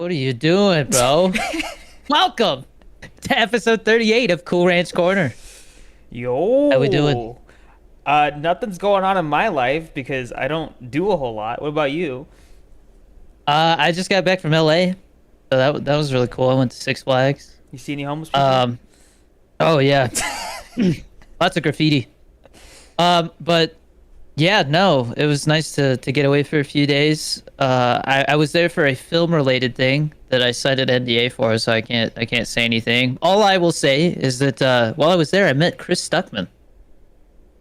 What are you doing, bro? Welcome to episode 38 of Cool Ranch Corner. How we doing? Yo, nothing's going on in my life because I don't do a whole lot. What about you? I just got back from LA, so that was really cool. I went to Six Flags. You see any homeless people? Um, oh yeah, lots of graffiti. But yeah, no, it was nice to get away for a few days. I was there for a film related thing that I signed an NDA for, so I can't say anything. All I will say is that while I was there, I met Chris Stuckman,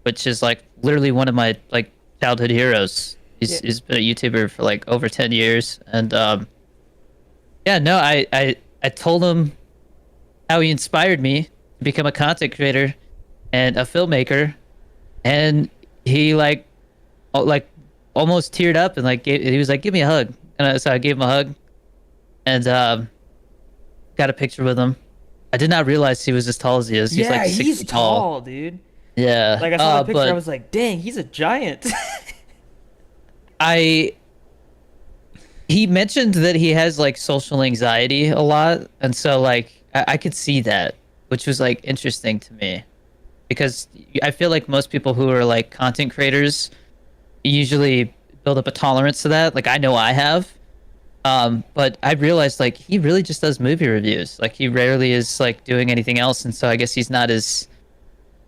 which is like literally one of my like childhood heroes. Yeah. He's been a YouTuber for like over 10 years, and yeah, no, I told him how he inspired me to become a content creator and a filmmaker, and he like almost teared up and like he was like, "Give me a hug," and so I gave him a hug and got a picture with him. I did not realize he was as tall as he is. He's Yeah, like six he's feet tall. tall, dude. Yeah, Like I saw the picture, I but was like, dang, he's a giant. I he mentioned that he has like social anxiety a lot, and so like I could see that, which was like interesting to me because I feel like most people who are like content creators usually build up a tolerance to that. Like I know I have. But I realized like he really just does movie reviews. Like he rarely is like doing anything else, and so I guess he's not as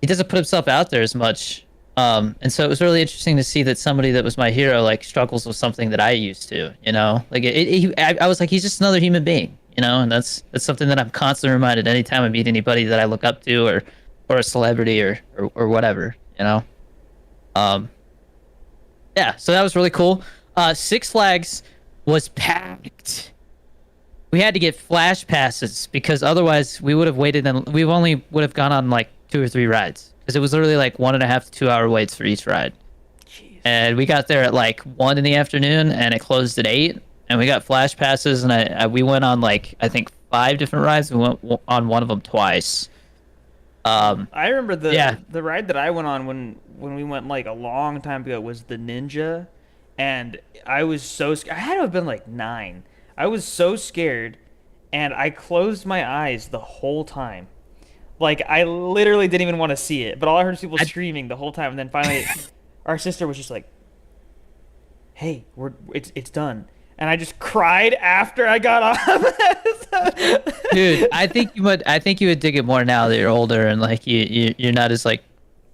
he doesn't put himself out there as much. And so it was really interesting to see that somebody that was my hero like struggles with something that I used to, you know. Like I was like, he's just another human being, you know, and that's something that I'm constantly reminded anytime I meet anybody that I look up to or a celebrity or whatever, you know. Um, yeah, so that was really cool. Six Flags was packed. We had to get flash passes because otherwise we would have waited and we only would have gone on like 2 or 3 rides because it was literally like 1.5 to 2 hour waits for each ride. Jeez. And we got there at like 1 in the afternoon and it closed at 8. And we got flash passes and we went on like I think 5 different rides. We went on one of them twice. I remember the Yeah, the ride that I went on when we went like a long time ago was the Ninja, and I was so scared. I had to have been like 9. I was so scared, and I closed my eyes the whole time. Like I literally didn't even want to see it, but all I heard was people I, screaming the whole time. And then finally, our sister was just like, "Hey, it's done," and I just cried after I got off. dude, I think you would dig it more now that you're older and like you're not as like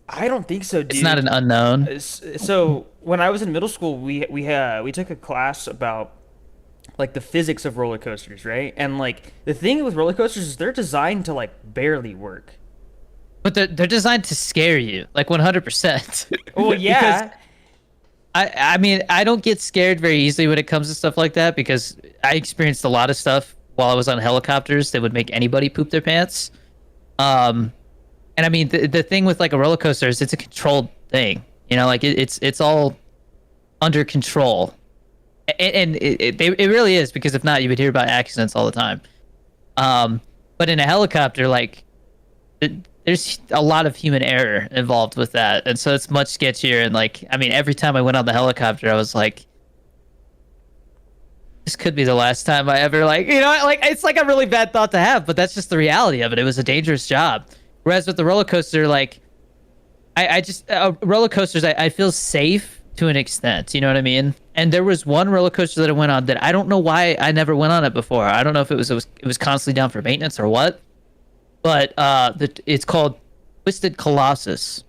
I don't think so, it's not dude. an unknown. So when I was in middle school, we took a class about like the physics of roller coasters, right? And like the thing with roller coasters is they're designed to like barely work. But they're designed to scare you, like 100%. Well, Because yeah. I mean I don't get scared very easily when it comes to stuff like that because I experienced a lot of stuff while I was on helicopters that would make anybody poop their pants. Um, and I mean the thing with like a roller coaster is it's a controlled thing, you know, like it's all under control, and it really is because if not, you would hear about accidents all the time. But in a helicopter, like there's a lot of human error involved with that, and so it's much sketchier. And like, I mean, every time I went on the helicopter, I was like, this could be the last time I ever like, you know, like it's like a really bad thought to have, but that's just the reality of it. It was a dangerous job. Whereas with the roller coaster, like I just roller coasters, I feel safe to an extent. You know what I mean? And there was one roller coaster that I went on that I don't know why I never went on it before. I don't know if it was constantly down for maintenance or what. But it's called Twisted Colossus,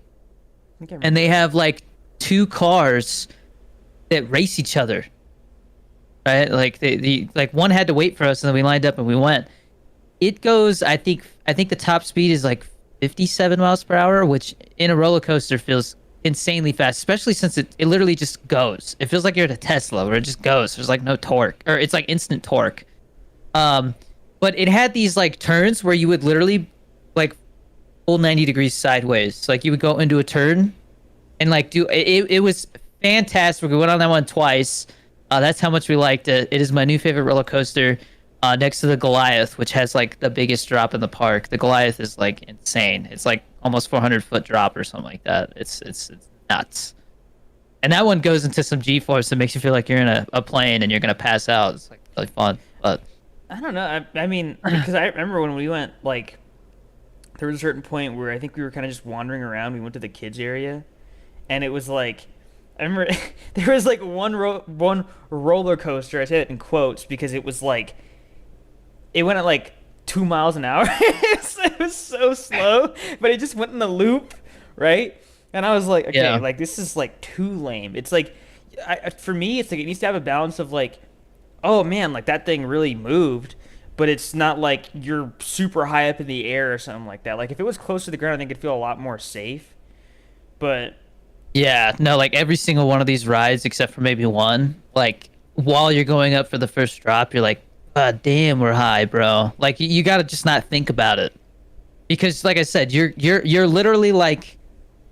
I think I and remember they that. have like 2 cars that race each other. Right? Like the like one had to wait for us, and then we lined up and we went. It goes, I think the top speed is like 57 miles per hour, which in a roller coaster feels insanely fast, especially since it literally just goes. It feels like you're at a Tesla where it just goes. There's like no torque, or it's like instant torque. Um, but it had these like turns where you would literally like full 90 degrees sideways. Like you would go into a turn and like do it was fantastic. We went on that one twice. That's how much we liked it. It is my new favorite roller coaster, next to the Goliath, which has like the biggest drop in the park. The Goliath is like insane. It's like almost 400-foot drop or something like that. It's nuts. And that one goes into some G-force that makes you feel like you're in a plane and you're gonna pass out. It's like really fun. But I don't know. I mean, because I remember when we went, like, there was a certain point where I think we were kind of just wandering around. We went to the kids area, and it was like, I remember there was like one roller coaster. I say it in quotes because it was like it went at like 2 miles an hour. It was so slow, but it just went in the loop, right? And I was like, okay, Yeah. like this is like too lame. It's like, for me, it's like it needs to have a balance of like, oh man, like that thing really moved, but it's not like you're super high up in the air or something like that. Like if it was close to the ground, I think it'd feel a lot more safe. But Yeah, no, like every single one of these rides, except for maybe one, like while you're going up for the first drop, you're like, God damn, we're high, bro. Like you gotta just not think about it. Because like I said, you're literally like,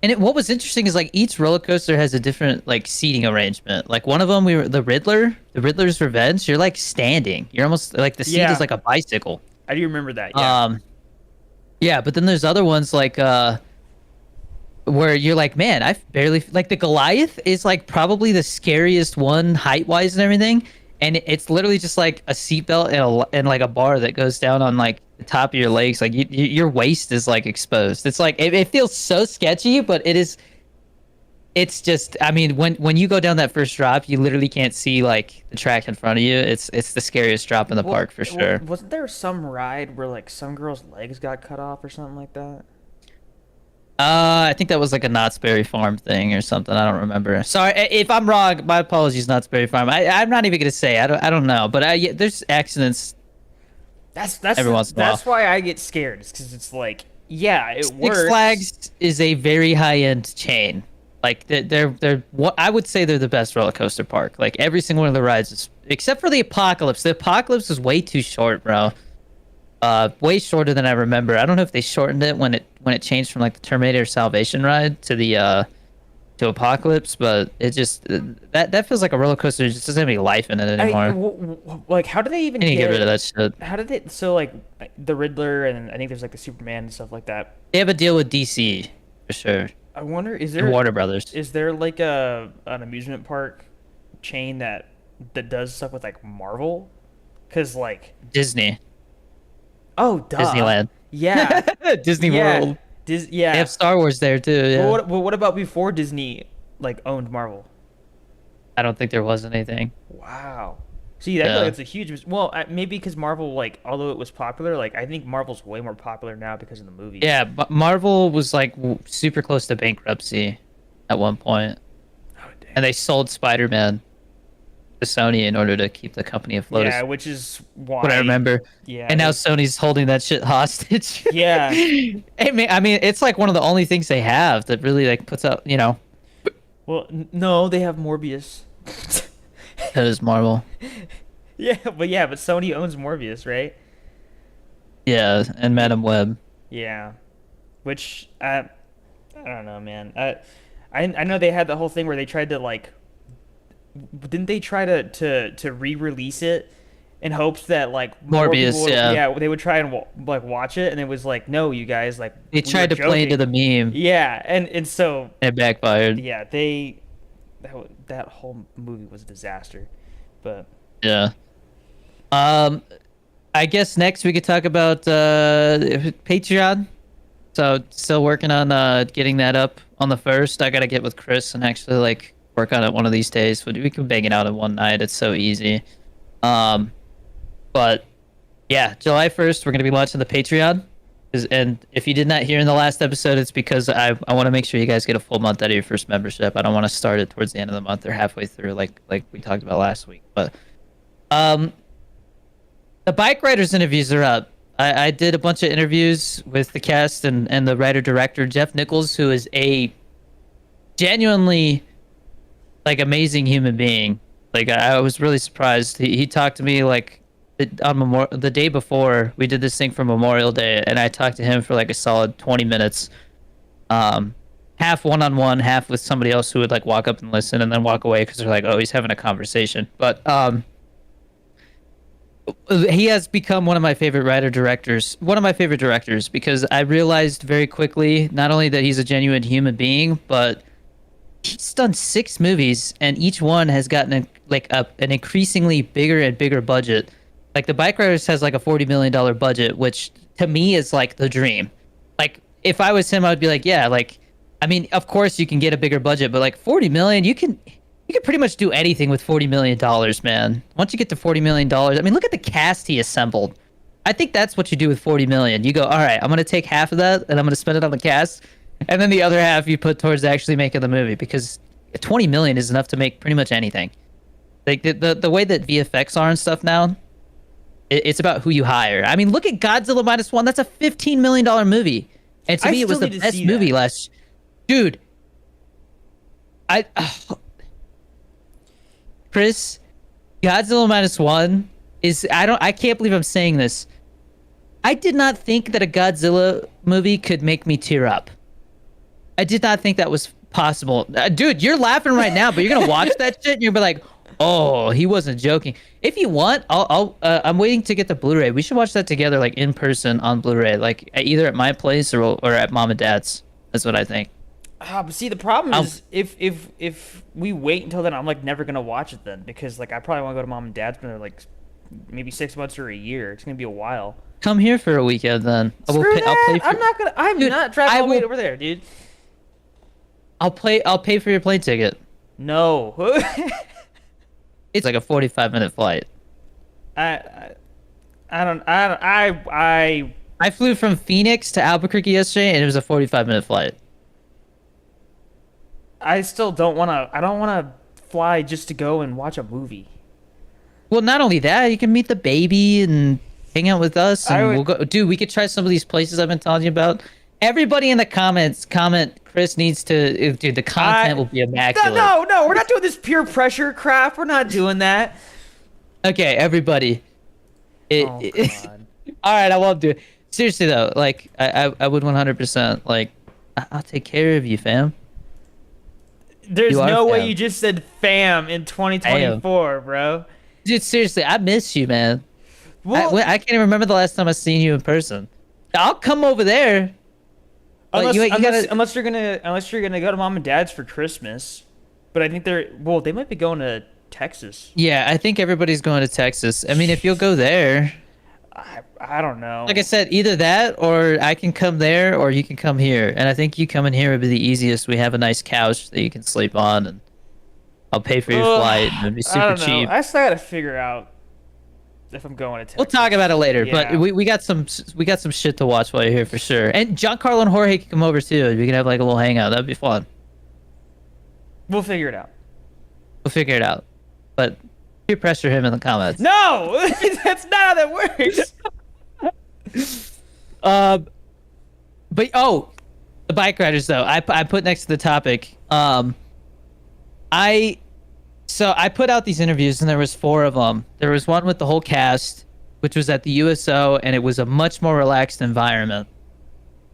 and what was interesting is like each roller coaster has a different like seating arrangement. Like one of them, we were the Riddler's Revenge. You're like standing. You're almost like the seat is yeah, like a bicycle. I do remember that. Yeah. Um, yeah, but then there's other ones like where you're like, man, I've barely like the Goliath is like probably the scariest one height wise and everything, and it's literally just like a seatbelt and and like a bar that goes down on like the top of your legs, like your waist is like exposed. It's like it feels so sketchy, but it is. It's just, I mean, when you go down that first drop, you literally can't see like the track in front of you. It's the scariest drop in the Well, park for sure. wasn't there some ride where like some girl's legs got cut off or something like that? I think that was like a Knott's Berry Farm thing or something. I don't remember. Sorry if I'm wrong. My apologies, Knott's Berry Farm. I'm not even gonna say. I don't know. But yeah, there's accidents every once in a while. That's why I get scared. It's because it's like, yeah, it Six works. Flags is a very high end chain. Like they're what I would say they're the best roller coaster park. Like every single one of the rides is except for the Apocalypse. The Apocalypse is way too short, bro. Way shorter than I remember. I don't know if they shortened it when it changed from like the Terminator Salvation ride to the to Apocalypse, but it just that feels like a roller coaster. It just doesn't have any life in it anymore. Like, how do they even I need to get rid of get? that shit. How did they? So like the Riddler and I think there's like the Superman and stuff like that. They have a deal with DC for sure. I wonder, And Warner Brothers. is there like a an amusement park chain that does stuff with like Marvel? Cause like, Disney. oh duh, Disneyland. yeah, Disney yeah, World. Yeah. They have Star Wars there too, Well, yeah. what about before Disney like owned Marvel? I don't think there was anything. Wow. See, I feel Yeah. like it's a huge. Well, maybe because Marvel, like, although it was popular, like, I think Marvel's way more popular now because of the movies. Yeah, but Marvel was like super close to bankruptcy at one point, Oh, dang. and they sold Spider-Man to Sony in order to keep the company afloat. Yeah, which is why. What I remember. Yeah. And now Sony's holding that shit hostage. Yeah. I mean, it's like one of the only things they have that really like puts out, Well, no, they have Morbius. that is Marvel. But Sony owns Morbius, right? Yeah, and Madam Web. Yeah. Which I don't know, man. I know they had the whole thing where they tried to like, didn't they try to re-release it in hopes that like more Morbius, people would, yeah. they would try and like watch it, and it was like, no, you guys, like They we tried were to play into the joking. meme, Yeah, and so and it backfired. yeah, that whole movie was a disaster, but Yeah. Um, I guess next we could talk about Patreon. So still working on getting that up on the first. I gotta get with Chris and actually like work on it one of these days. We can bang it out in one night. It's so easy. But yeah, July 1st we're gonna be launching the Patreon. And if you did not hear in the last episode, it's because I want to make sure you guys get a full month out of your first membership. I don't want to start it towards the end of the month or halfway through like we talked about last week. But the bike riders interviews are up. I did a bunch of interviews with the cast and the writer director Jeff Nichols, who is a genuinely like amazing human being. Like I was really surprised. He talked to me like on the day before we did this thing for Memorial Day, and I talked to him for like a solid 20 minutes. Half one-on-one, half with somebody else who would like walk up and listen and then walk away because they're like, oh, he's having a conversation. But he has become one of my favorite directors because I realized very quickly not only that he's a genuine human being, but he's done 6 movies and each one has gotten an increasingly bigger and bigger budget Like the Bike Riders has like a $40 million budget, which to me is like the dream. Like if I was him, I would be like, yeah, like I mean, of course you can get a bigger budget, but like 40 million, you can pretty much do anything with $40 million, man. Once you get to $40 million, I mean, look at the cast he assembled. I think that's what you do with 40 million. You go, all right, I'm gonna take half of that and I'm gonna spend it on the cast, and then the other half you put towards actually making the movie, because 20 million is enough to make pretty much anything. Like the way that VFX are and stuff now, it's about who you hire. I mean, look at Godzilla minus one. That's a $15 million movie, and to I me, it was still the need to best see movie that. last. Dude, I Chris, Godzilla minus one is I can't believe I'm saying this. I did not think that a Godzilla movie could make me tear up. I did not think that was possible. Dude, you're laughing right now, but you're gonna watch that shit and you'll be like, "Oh, he wasn't joking." If you want, I'm waiting to get the Blu-ray. We should watch that together, like in person on Blu-ray, like either at my place or at mom and dad's. That's what I think. But see, the problem I'll- is if we wait until then, I'm like never gonna watch it then, because like I probably want to go to mom and dad's for like maybe 6 months or a year. It's gonna be a while. Come here for a weekend then. Screw I'll pay that! for. I'm not gonna. I'm Dude, not driving I all the way will- over there, dude. I'll pay for your plane ticket. No. It's like a 45-minute flight. I don't. I flew from Phoenix to Albuquerque yesterday, and it was a 45-minute flight. I still don't want to. I don't want to fly just to go and watch a movie. Well, not only that, you can meet the baby and hang out with us, and we'll go. Dude, we could try some of these places I've been telling you about. Everybody in the comments comment. Chris needs to. Dude, the content will be immaculate. No, we're not doing this peer pressure crap. We're not doing that. Okay, everybody. Oh, God. All right, I won't do it. Seriously though, like I would 100%. Like I'll take care of you, fam. There's You are no way fam. you just said fam in 2024, bro. Dude, seriously, I miss you, man. Well, I can't even remember the last time I seen you in person. I'll come over there. But unless, you gotta. unless you're gonna go to mom and dad's for Christmas, but I think they might be going to Texas. Yeah, I think everybody's going to Texas. I mean, if you'll go there, I don't know. like I said, either that or I can come there or you can come here. And I think you coming here would be the easiest. We have a nice couch that you can sleep on, and I'll pay for your Ugh, flight. And it'll be I super don't know. cheap. I still gotta figure out if I'm going to Texas. We'll talk about it later, Yeah. but we got some shit to watch while you're here for sure. And Giancarlo and Jorge can come over too. We can have like a little hangout. That'd be fun. We'll figure it out. We'll figure it out. But peer pressure him in the comments. No, that's not how that works. But the Bike Riders though. I put next to the topic. I put out these interviews and there was 4 of them. There was one with the whole cast, which was at the USO, and it was a much more relaxed environment.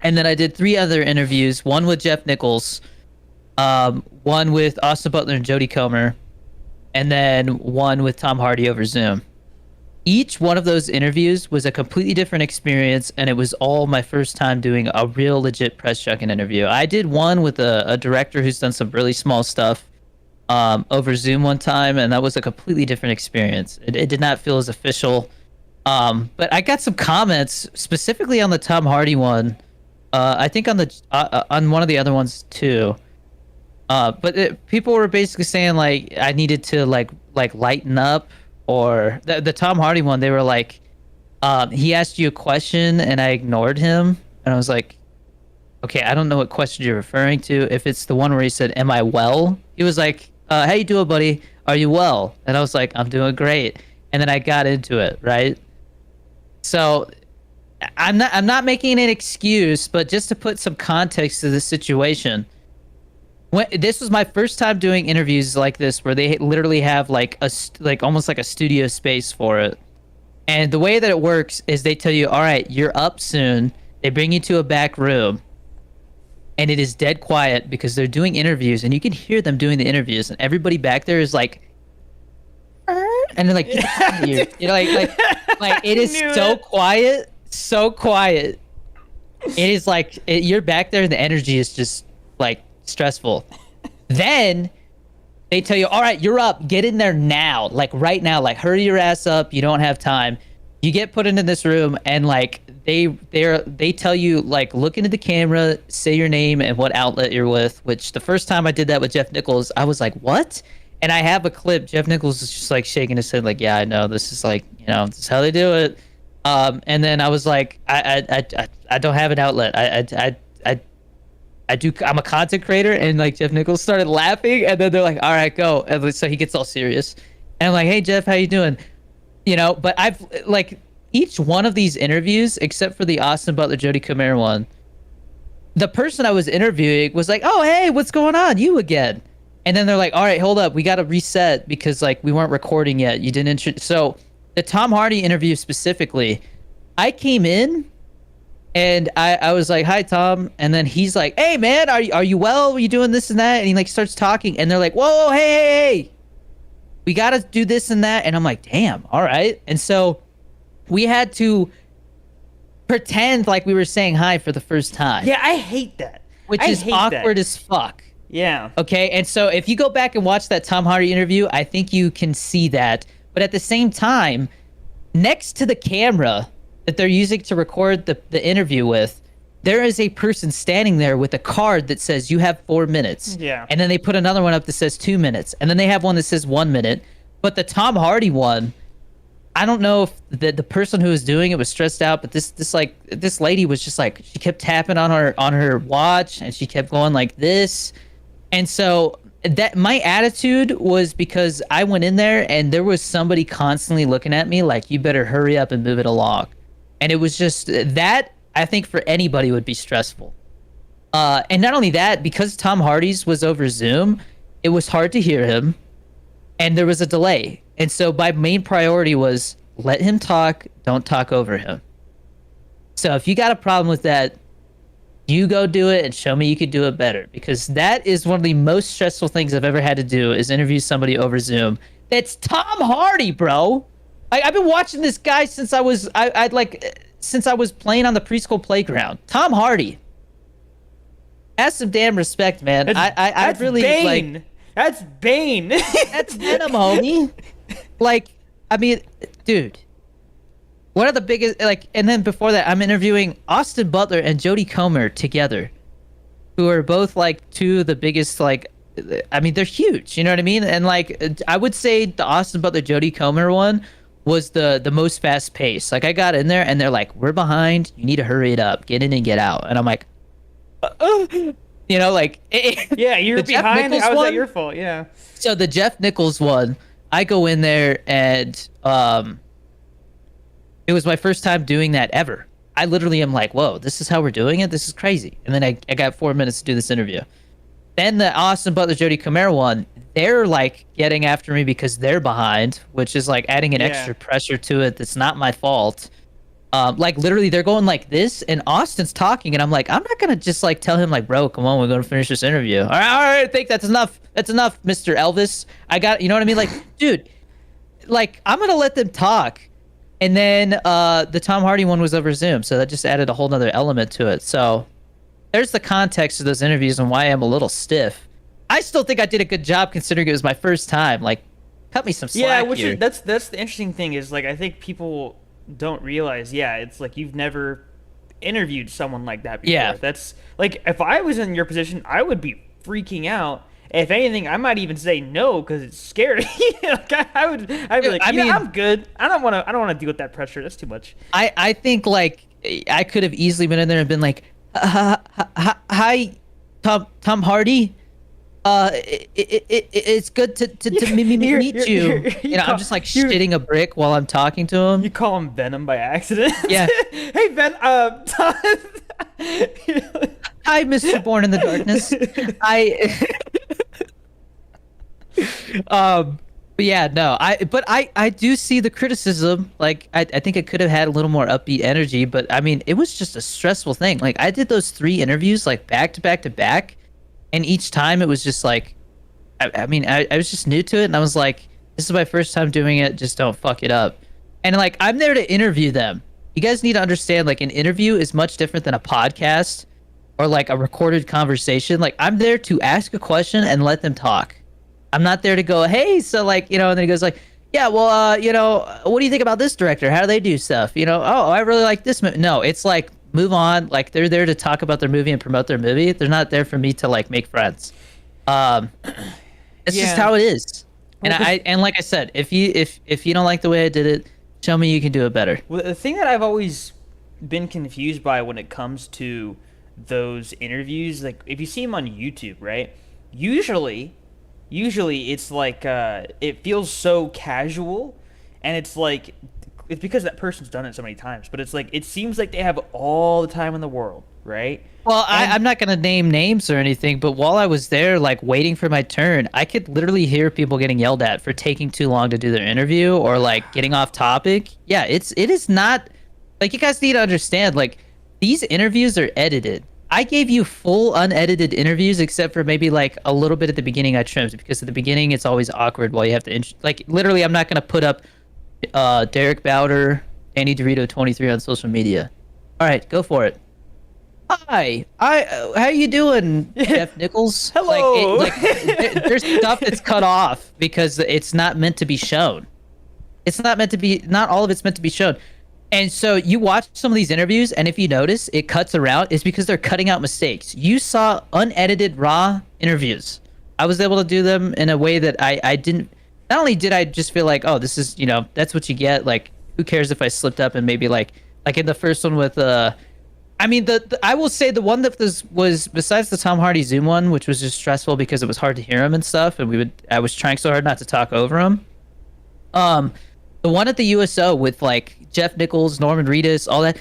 And then I did 3 other interviews, one with Jeff Nichols, one with Austin Butler and Jodie Comer, and then one with Tom Hardy over Zoom. Each one of those interviews was a completely different experience, and it was all my first time doing a real legit press check-in interview. I did one with a director who's done some really small stuff over Zoom one time, and that was a completely different experience. It did not feel as official. But I got some comments specifically on the Tom Hardy one. I think on one of the other ones too. But people were basically saying like I needed to like lighten up, or the Tom Hardy one. They were like, he asked you a question and I ignored him, and I was like, okay, I don't know what question you're referring to. If it's the one where he said, "Am I well?" He was like, "How you doing, buddy? Are you well?" And I was like, "I'm doing great." And then I got into it, right? So I'm not making an excuse, but just to put some context to the situation. This was my first time doing interviews like this, where they literally have like almost like a studio space for it. And the way that it works is they tell you, "All right, you're up soon." They bring you to a back room, and it is dead quiet because they're doing interviews, and you can hear them doing the interviews, and everybody back there is like, and they're like, "Get out of here." You know, like it is knew so it. quiet, so quiet. It is like you're back there, and the energy is just like stressful. Then they tell you, "All right, you're up. Get in there now, like right now. Like hurry your ass up. You don't have time." you get put into this room and like they tell you like look into the camera, say your name and what outlet you're with, which the first time I did that with Jeff Nichols, I was like, what? And I have a clip. Jeff Nichols is just like shaking his head like, yeah, I know, this is like, this is how they do it. And then I was like, I don't have an outlet. I'm a content creator. And like Jeff Nichols started laughing, and then they're like, all right, go. And so he gets all serious, and I'm like, hey Jeff, how you doing? But I've like each one of these interviews, except for the Austin Butler Jody Comer one, the person I was interviewing was like, oh hey, what's going on, you again? And then they're like, all right, hold up, we got to reset because like we weren't recording yet, you didn't so the Tom Hardy interview specifically, I came in and I was like, hi Tom, and then he's like, hey man, are you well, are you doing this and that? And he like starts talking, and they're like, whoa, hey, we got to do this and that. And I'm like, damn, all right. And so we had to pretend like we were saying hi for the first time. Yeah, I hate that. Which I is hate awkward that. as fuck. Yeah. Okay, and so if you go back and watch that Tom Hardy interview, I think you can see that. But at the same time, next to the camera that they're using to record the interview with, there is a person standing there with a card that says you have 4 minutes. Yeah. And then they put another one up that says 2 minutes. And then they have one that says 1 minute. But the Tom Hardy one, I don't know if the person who was doing it was stressed out, but this lady was just like, she kept tapping on her watch, and she kept going like this. And so that my attitude was because I went in there and there was somebody constantly looking at me like, you better hurry up and move it along. And it was just that, I think for anybody would be stressful. And not only that, because Tom Hardy's was over Zoom, it was hard to hear him and there was a delay. And so my main priority was let him talk, don't talk over him. So if you got a problem with that, you go do it and show me you could do it better, because that is one of the most stressful things I've ever had to do, is interview somebody over Zoom. That's Tom Hardy, bro. I've been watching this guy since I was since I was playing on the preschool playground. Tom Hardy. Have some damn respect, man. That's really Bane. like That's Bane. that's Venom, homie. Like, I mean, dude. One of the biggest, like, and then before that, I'm interviewing Austin Butler and Jody Comer together, who are both like two of the biggest, like, I mean, they're huge, you know what I mean? And like, I would say the Austin Butler Jody Comer one was the most fast paced. Like, I got in there and they're like, we're behind, you need to hurry it up, get in and get out. And I'm like, like, Yeah, you're the Jeff behind. Nichols How was that one? your fault? Yeah. So the Jeff Nichols one, I go in there and it was my first time doing that ever. I literally am like, whoa, this is how we're doing it? This is crazy. And then I got 4 minutes to do this interview. Then the Austin Butler Jody Comer one, they're like getting after me because they're behind, which is like adding an extra pressure to it that's not my fault. Like literally they're going like this and Austin's talking and I'm like, I'm not gonna just like tell him like, bro, come on, we're gonna finish this interview. All right, I think that's enough. That's enough, Mr. Elvis. I got, you know what I mean? Like, dude, like I'm gonna let them talk. And then the Tom Hardy one was over Zoom, so that just added a whole nother element to it. So there's the context of those interviews and why I'm a little stiff. I still think I did a good job considering it was my first time. Like, cut me some slack here. That's the interesting thing is, like, I think people don't realize, it's like you've never interviewed someone like that before. Yeah. That's like, if I was in your position, I would be freaking out. If anything, I might even say no because it's scary. Like, I'd be like, I mean, I'm good. I don't want to deal with that pressure. That's too much. I think like I could have easily been in there and been like, hi, Tom Hardy. It's good to meet you. I'm just like shitting a brick while I'm talking to him. You call him Venom by accident. Yeah. Hey, Tom. Hi, Mr. Born in the Darkness. But yeah, no, I do see the criticism. Like, I think it could have had a little more upbeat energy, but I mean, it was just a stressful thing. Like, I did those 3 interviews like back to back to back, and each time it was just like, I mean, I was just new to it, and I was like, this is my first time doing it. Just don't fuck it up. And like, I'm there to interview them. You guys need to understand, like, an interview is much different than a podcast or like a recorded conversation. Like, I'm there to ask a question and let them talk. I'm not there to go, hey, so like, and then he goes like, yeah, well, what do you think about this director? How do they do stuff? Oh, I really like this movie. No, it's like move on. Like they're there to talk about their movie and promote their movie. They're not there for me to like make friends. Um, it's just Yeah. how it is. And Well, because and like I said, if you don't like the way I did it, show me you can do it better. the thing that I've always been confused by when it comes to those interviews, like if you see them on YouTube, right? Usually, usually it's like it feels so casual, and it's like it's because that person's done it so many times. But it's like it seems like they have all the time in the world, right? Well, And I'm not gonna name names or anything, but while I was there, like waiting for my turn, I could literally hear people getting yelled at for taking too long to do their interview or like getting off topic. Yeah, it is not like you guys need to understand. Like these interviews are edited. I gave you full unedited interviews except for maybe like a little bit at the beginning I trimmed because at the beginning it's always awkward while you have to like literally I'm not gonna put up Derek Bowder, Danny Dorito 23 on social media. All right, go for it. Hi, how you doing, Jeff Nichols? hello. There's stuff that's cut off because it's not meant to be shown. It's not meant to be. Not all of it's meant to be shown. And so you watch some of these interviews, and if you notice, it cuts around. It's because they're cutting out mistakes. You saw unedited raw interviews. I was able to do them in a way that I didn't. Not only did I just feel like, oh, this is that's what you get. Like, who cares if I slipped up and maybe like in the first one with I mean, the I will say the one that was besides the Tom Hardy Zoom one, which was just stressful because it was hard to hear him and stuff, and I was trying so hard not to talk over him. Um, the one at the USO with like Jeff Nichols, Norman Reedus, all that.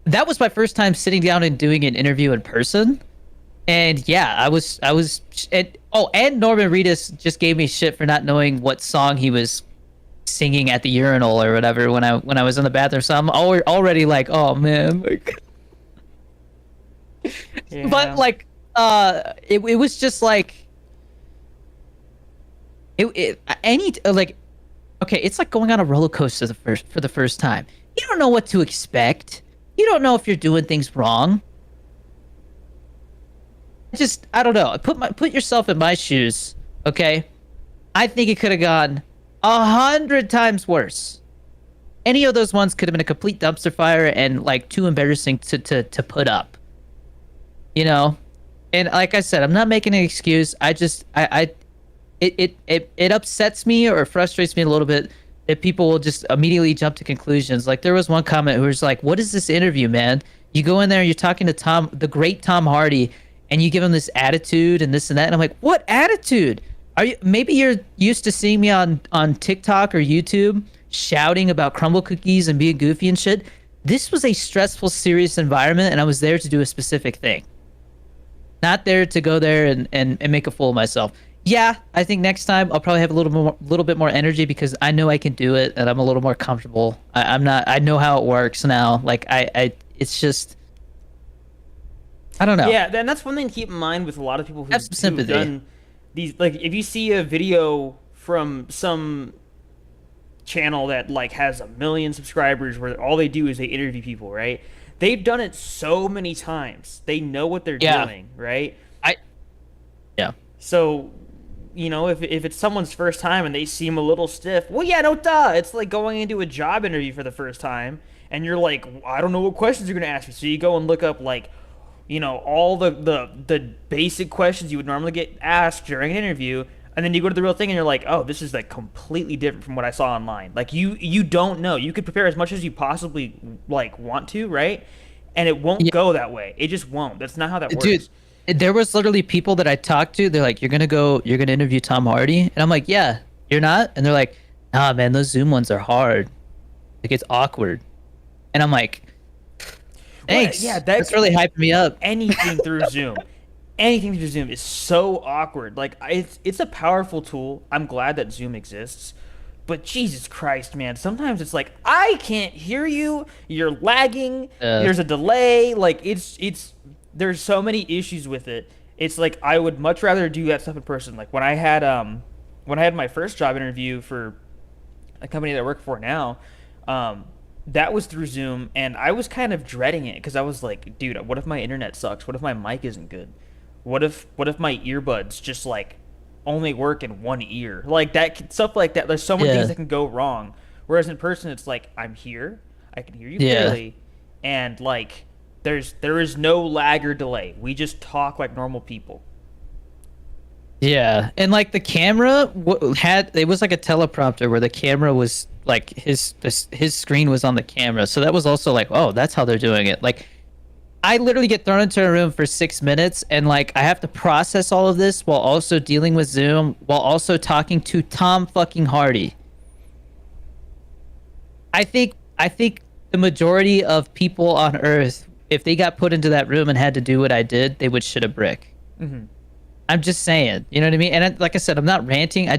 That was my first time sitting down and doing an interview in person. And yeah, and Norman Reedus just gave me shit for not knowing what song he was singing at the urinal or whatever when I was in the bathroom. So I'm already like, oh man, like. But Yeah. like it was just like it any like okay, it's like going on a roller coaster for the first time. You don't know what to expect. You don't know if you're doing things wrong. Just I don't know. Put yourself in my shoes, okay? I think it could have gone 100 times worse. Any of those ones could have been a complete dumpster fire and like too embarrassing to put up. You know? And like I said, I'm not making an excuse. I just it upsets me or frustrates me a little bit that people will just immediately jump to conclusions. Like there was one comment who was like, "What is this interview, man? You go in there, you're talking to the great Tom Hardy, and you give him this attitude and this and that." And I'm like, "What attitude? Are you? Maybe you're used to seeing me on TikTok or YouTube shouting about crumble cookies and being goofy and shit. This was a stressful, serious environment, and I was there to do a specific thing. Not there to go there and make a fool of myself. Yeah, I think next time I'll probably have a little bit more energy because I know I can do it and I'm a little more comfortable. I'm not. I know how it works now. Like it's just I don't know. Yeah, and that's one thing to keep in mind with a lot of people Have some who've sympathy. done these. Like, if you see a video from some channel that like has 1 million subscribers where all they do is they interview people, right? They've done it so many times. They know what they're Yeah. doing, right? I yeah. So, if it's someone's first time and they seem a little stiff, well, yeah, no, duh. It's like going into a job interview for the first time and you're like, I don't know what questions you're gonna ask me. So you go and look up like, all the basic questions you would normally get asked during an interview, and then you go to the real thing and you're like, oh, this is like completely different from what I saw online. Like you don't know. You could prepare as much as you possibly like want to, right? And it won't Yeah. go that way. It just won't. That's not how that Dude, works. there was literally people that I talked to. They're like, you're gonna interview Tom Hardy," and I'm like, "Yeah, you're not," and they're like, "Nah, man, those Zoom ones are hard. Like it's awkward," and I'm like, Well, "Thanks, yeah, that's really hyping me up." anything through Zoom. Anything through Zoom is so awkward. Like it's a powerful tool. I'm glad that Zoom exists. But Jesus Christ, man, sometimes it's like I can't hear you. You're lagging. Uh, There's a delay. Like it's there's so many issues with it. It's like I would much rather do that stuff in person. Like when I had my first job interview for a company that I work for now, that was through Zoom, and I was kind of dreading it because I was like, dude, what if my internet sucks? What if my mic isn't good? What if my earbuds just like only work in one ear. Like stuff like that. There's so many things Yeah. that can go wrong. Whereas in person, it's like I'm here, I can hear you Yeah. clearly, and like there is no lag or delay. We just talk like normal people. Yeah, and like the camera had it was like a teleprompter where the camera was like his screen was on the camera, so that was also like, oh, that's how they're doing it. Like, I literally get thrown into a room for 6 minutes, and like I have to process all of this while also dealing with Zoom, while also talking to Tom fucking Hardy. I think the majority of people on Earth, if they got put into that room and had to do what I did, they would shit a brick. Hmm. I'm just saying, you know what I mean? And like I said, I'm not ranting. I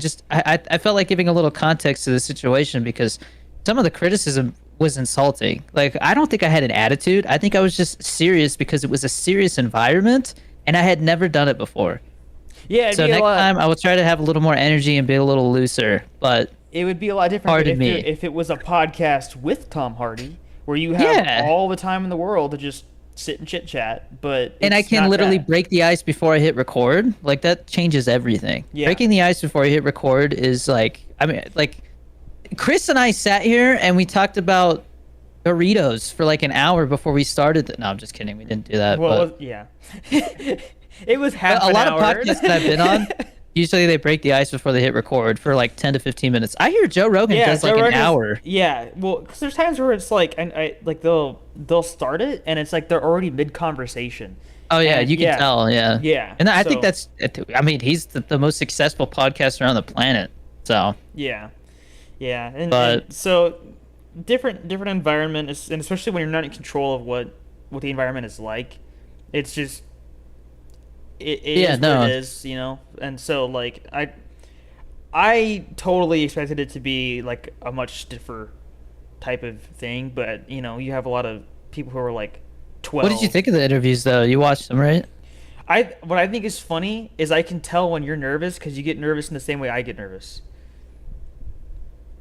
felt like giving a little context to the situation because some of the criticism was insulting. Like, I don't think I had an attitude. I think I was just serious because it was a serious environment and I had never done it before. Yeah, it'd So be a next lot. time I will try to have a little more energy and be a little looser. But It would be a lot different pardon me. if it was a podcast with Tom Hardy, where you have Yeah. all the time in the world to just sit and chit chat. But And I it's can not literally that. break the ice before I hit record. Like, that changes everything. Yeah. Breaking the ice before I hit record is like, I mean, like, Chris and I sat here and we talked about Doritos for like an hour before we started. No, I'm just kidding. We didn't do that. Well, yeah. It was half But a an lot hour. of podcasts that I've been on, usually they break the ice before they hit record for like 10 to 15 minutes. I hear Joe Rogan Yeah, does Joe like an Rogan's- hour. Yeah, well, because there's times where it's like, and I like they'll start it, and it's like they're already mid conversation. Oh yeah, And you can yeah, tell. Yeah. Yeah, And I think so- that's, I mean, he's the most successful podcaster on the planet. So, Yeah, yeah, and But- so different environment is, and especially when you're not in control of what the environment is like, it's just it Yeah, is no. what it is, you know. And so like I totally expected it to be like a much stiffer type of thing, but you know you have a lot of people who are like 12. what did you think of the interviews though? You watched them, right? What I think is funny is I can tell when you're nervous because you get nervous in the same way I get nervous.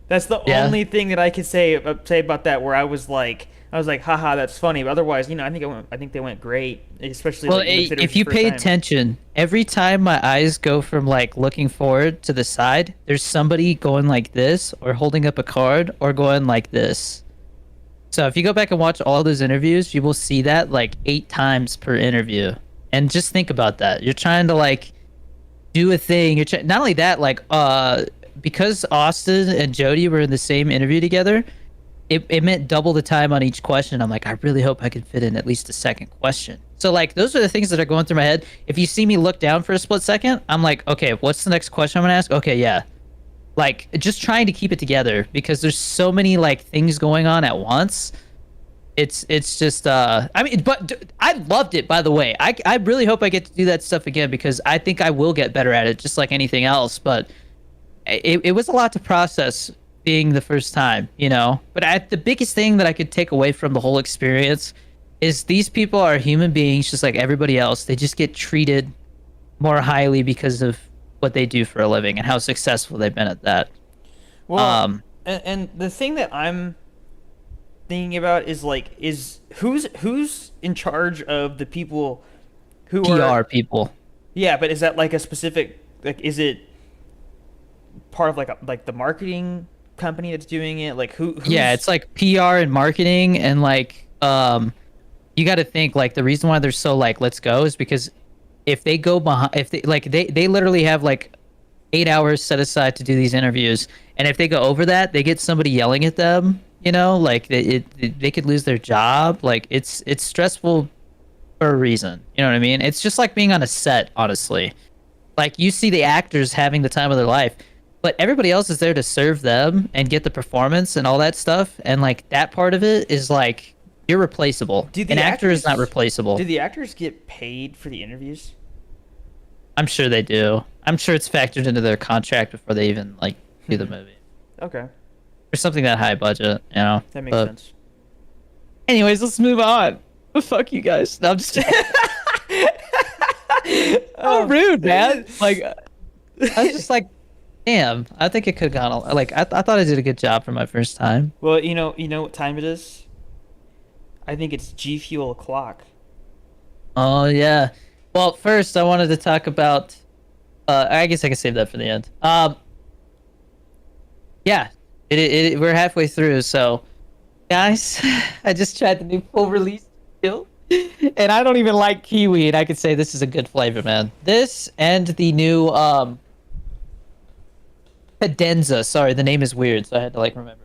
That's the Yeah. only thing that I could say about that. Where I was like, haha, that's funny. But otherwise, you know, I think they went great, especially. Well, like, considering if it's you the first pay time. attention, every time my eyes go from like looking forward to the side, there's somebody going like this or holding up a card or going like this. So if you go back and watch all those interviews, you will see that like 8 times per interview. And just think about that. You're trying to like do a thing. Not only that, like because Austin and Jody were in the same interview together, it meant double the time on each question. I'm like, I really hope I can fit in at least a second question. So like those are the things that are going through my head. If you see me look down for a split second, I'm like, okay, what's the next question I'm gonna ask? Okay, yeah. Like just trying to keep it together because there's so many like things going on at once. It's just I mean, but I loved it, by the way. I really hope I get to do that stuff again because I think I will get better at it just like anything else. But it was a lot to process being the first time, you know. But the biggest thing that I could take away from the whole experience is these people are human beings just like everybody else. They just get treated more highly because of what they do for a living and how successful they've been at that. Well, Um, and the thing that I'm thinking about is like, is who's in charge of the people who PR are? people. Yeah, but is that like a specific, like, is it part of like the marketing company that's doing it? Like who's... Yeah, it's like PR and marketing and like you got to think like the reason why they're so like let's go is because if they go behind if they like they literally have like 8 hours set aside to do these interviews, and if they go over that, they get somebody yelling at them, you know, like they could lose their job. Like it's stressful for a reason, you know what I mean? It's just like being on a set, honestly. Like you see the actors having the time of their life, but everybody else is there to serve them and get the performance and all that stuff, and like that part of it is like irreplaceable. Do the An actor is not actors- replaceable. Do the actors get paid for the interviews? I'm sure they do. I'm sure it's factored into their contract before they even like do the movie. Okay, For something that high budget, you know. that makes But sense. anyways, let's move on. Fuck you guys. No, I'm just oh, rude, man. Like I was just like, damn. I think it could have gone. Like I thought I did a good job for my first time. Well, you know what time it is? I think it's G Fuel o'clock. Oh yeah. Well, first I wanted to talk about I guess I can save that for the end. Yeah, we're halfway through, so guys, I just tried the new full release deal, and I don't even like kiwi, and I could say this is a good flavor, man. This and the new cadenza. Sorry, the name is weird, so I had to like remember.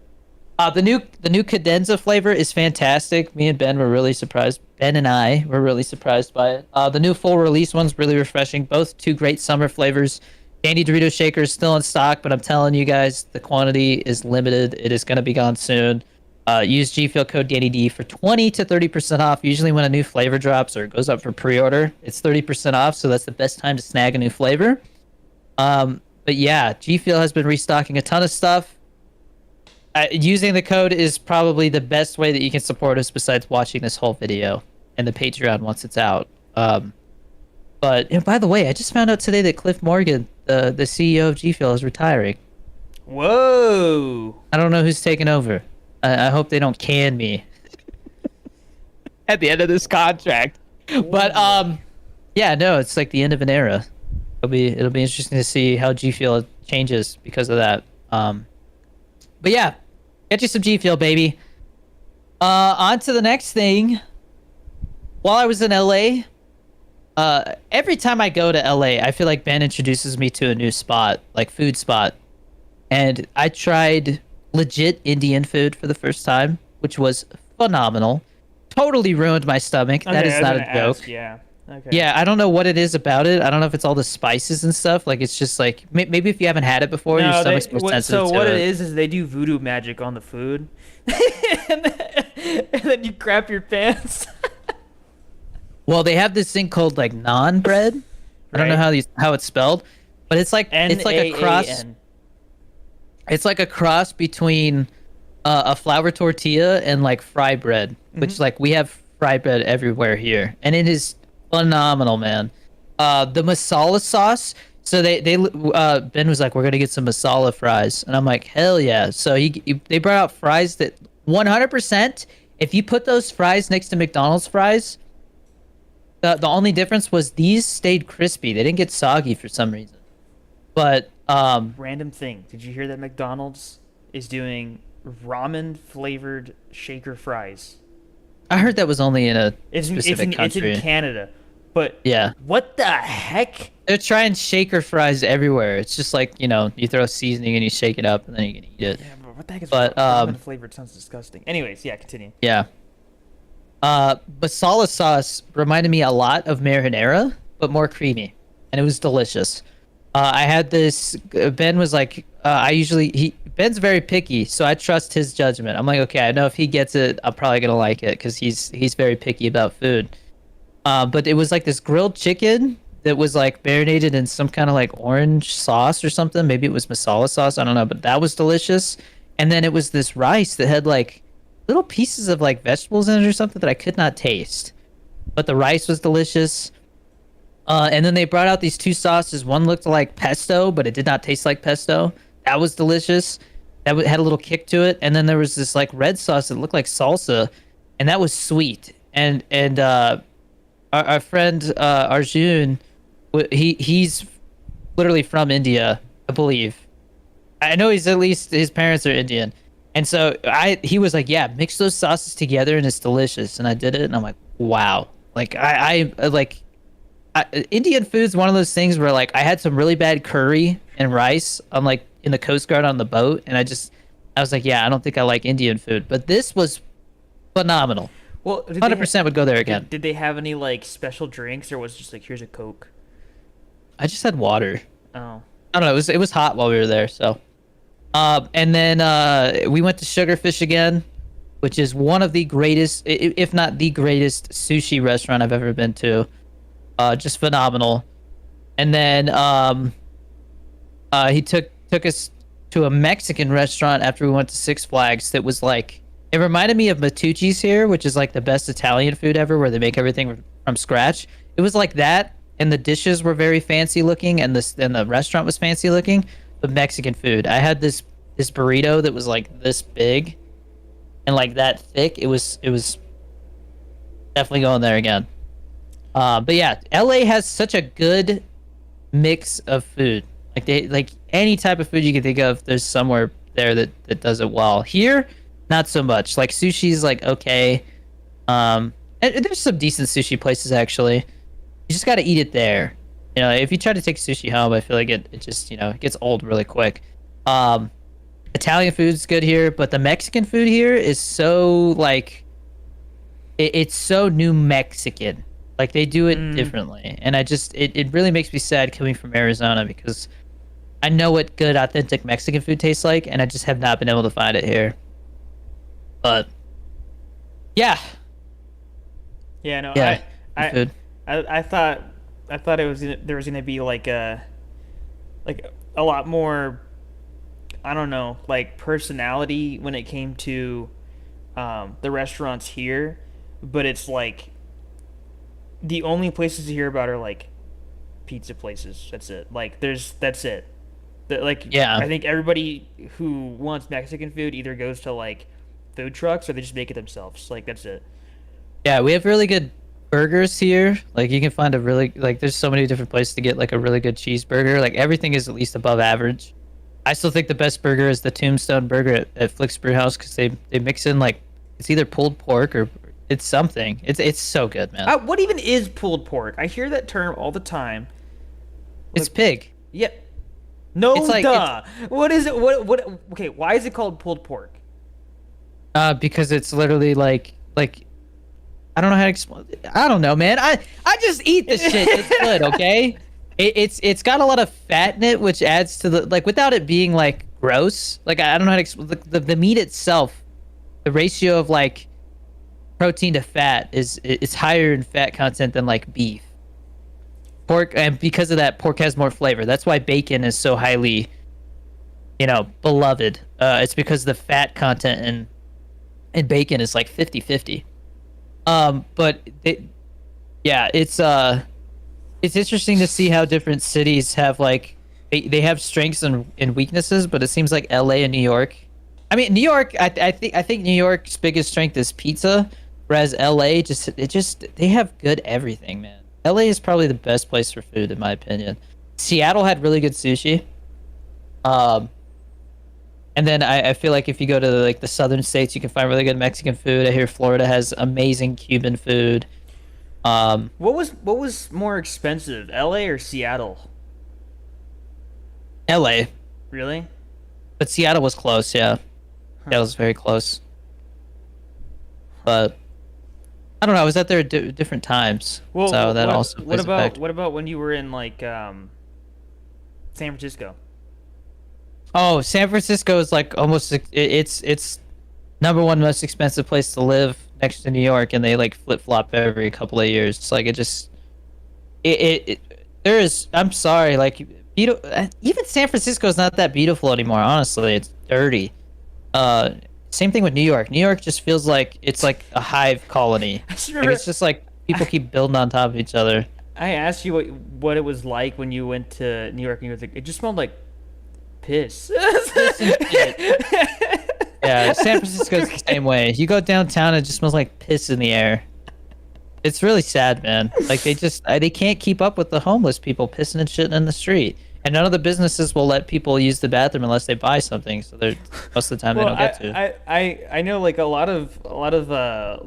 The new cadenza flavor is fantastic. Me and Ben were really surprised. Ben and I were really surprised by it. The new full release one's really refreshing. Both two great summer flavors. Candy Dorito Shaker is still in stock, but I'm telling you guys, the quantity is limited. It is going to be gone soon. Use G Fuel code DannyD for 20 to 30% off. Usually when a new flavor drops or goes up for pre-order, it's 30% off, so that's the best time to snag a new flavor. But yeah, G Fuel has been restocking a ton of stuff. Using the code is probably the best way that you can support us besides watching this whole video and the Patreon once it's out. But and by the way, I just found out today that Cliff Morgan, the CEO of G Fuel, is retiring. Whoa! I don't know who's taking over. I hope they don't can me at the end of this contract. But yeah, no, it's like the end of an era. It'll be interesting to see how G Fuel changes because of that. But yeah, get you some G Fuel, baby. On to the next thing. While I was in LA, every time I go to LA, I feel like Ben introduces me to a new spot, like food spot. And I tried legit Indian food for the first time, which was phenomenal. Totally ruined my stomach. That Okay, is I was not a gonna joke. ask, yeah. Okay. Yeah, I don't know what it is about it. I don't know if it's all the spices and stuff. Like, it's just like maybe if you haven't had it before, your No, stomach's more sensitive so to what it. it is they do voodoo magic on the food, and then you crap your pants. Well, they have this thing called like naan bread. I don't know Right. how it's spelled, but it's like a cross. N-A-A-N. It's like a cross between a flour tortilla and like fry bread, which like we have fry bread everywhere here, and it is phenomenal, man. The masala sauce. So they Ben was like, we're gonna get some masala fries, and I'm like, hell yeah. So they brought out fries that 100%. If you put those fries next to McDonald's fries, the only difference was these stayed crispy. They didn't get soggy for some reason. But Random thing. Did you hear that McDonald's is doing ramen flavored shaker fries? I heard that was only in a It's specific it's country. in Canada, but Yeah. what the heck? They're trying shaker fries everywhere. It's just like, you throw seasoning and you shake it up and then you can eat it. Yeah, but what the heck is But, ramen flavored? Sounds disgusting. Anyways, yeah, continue. Yeah. Masala sauce reminded me a lot of marinara, but more creamy, and it was delicious. I had this. Ben was like, Ben's very picky, so I trust his judgment. I'm like, okay, I know if he gets it, I'm probably gonna like it because he's very picky about food. But it was like this grilled chicken that was like marinated in some kind of like orange sauce or something. Maybe it was masala sauce. I don't know, but that was delicious. And then it was this rice that had like little pieces of like vegetables in it or something that I could not taste. But the rice was delicious. And then they brought out these two sauces. One looked like pesto, but it did not taste like pesto. That was delicious. Had a little kick to it. And then there was this like red sauce that looked like salsa, and that was sweet. And our friend Arjun, he's literally from India, I believe. I know he's at least his parents are Indian. And so he was like, yeah, mix those sauces together and it's delicious. And I did it and I'm like, wow. Like Indian food's one of those things where like I had some really bad curry and rice on like in the Coast Guard on the boat, and I was like, yeah, I don't think I like Indian food, but this was phenomenal. Well, did they 100% would go there again. Did they have any like special drinks, or was it just like here's a Coke? I just had water. Oh, I don't know. It was hot while we were there, so. And then we went to Sugarfish again, which is one of the greatest, if not the greatest, sushi restaurant I've ever been to. Just phenomenal. And then he took us to a Mexican restaurant after we went to Six Flags. That was like, it reminded me of Matucci's here, which is like the best Italian food ever, where they make everything from scratch. It was like that, and the dishes were very fancy looking, and the restaurant was fancy looking. But Mexican food, I had this burrito that was like this big, and like that thick. It was definitely going there again. But yeah, LA has such a good mix of food. Like they like any type of food you can think of, there's somewhere there that does it well. Here, not so much. Like sushi's like okay. And there's some decent sushi places actually. You just got to eat it there. You know, if you try to take sushi home, I feel like it just, it gets old really quick. Um, Italian food's good here, but the Mexican food here is so like it's so New Mexican. Like they do it Mm, differently, and it really makes me sad coming from Arizona because I know what good authentic Mexican food tastes like, and I just have not been able to find it here. But yeah, yeah, no, yeah, good I, food. I thought it was there was gonna be like a lot more, I don't know, like personality when it came to the restaurants here, but it's like the only places to hear about are like pizza places. That's it. Like that's it. Like Yeah, I think everybody who wants Mexican food either goes to like food trucks or they just make it themselves. Like that's it. yeah, we have really good burgers here. Like you can find a really like there's so many different places to get like a really good cheeseburger. Like everything is at least above average. I still think the best burger is the Tombstone Burger at Flick's Brew House because they mix in like it's either pulled pork or it's something. It's so good, man. What even is pulled pork? I hear that term all the time. It's Like, pig. yeah, no, It's like it's duh. What is it? What? Okay, why is it called pulled pork? because it's literally like I don't know how to explain. I don't know, man. I just eat this shit. It's good, okay? It's got a lot of fat in it, which adds to the like without it being like gross. Like I don't know how to explain the meat itself. The ratio of like protein to fat is it's higher in fat content than like beef. Pork, and because of that, pork has more flavor. That's why bacon is so highly, beloved. It's because the fat content in bacon is like 50-50. But yeah, it's interesting to see how different cities have like they have strengths and weaknesses, but it seems like LA and New York. I mean, New York, I think New York's biggest strength is pizza, whereas LA just they have good everything, man. LA is probably the best place for food in my opinion. Seattle had really good sushi. Um, and then I feel like if you go to like the southern states, you can find really good Mexican food. I hear Florida has amazing Cuban food. Um, What was more expensive, L.A. or Seattle? LA, Really? but Seattle was close. Yeah, that Huh. was very close. But I don't know. I was out there at different times, Well, so that also what plays a about factor. when you were in like San Francisco? Oh, San Francisco is like almost it's number one most expensive place to live next to New York, and they like flip flop every couple of years. It's like it just there is. I'm sorry, like even San Francisco is not that beautiful anymore. Honestly, it's dirty. Uh, Same thing with New York. New York just feels like it's like a hive colony. I just Like remember it's just like people keep building on top of each other. I asked you what it was like when you went to New York, and you were like, it just smelled like piss. Piss and shit. Yeah, San Francisco's the same way. You go downtown, it just smells like piss in the air. It's really sad, man. Like they can't keep up with the homeless people pissing and shitting in the street, and none of the businesses will let people use the bathroom unless they buy something. So they're most of the time they Well, don't get to. I know like a lot of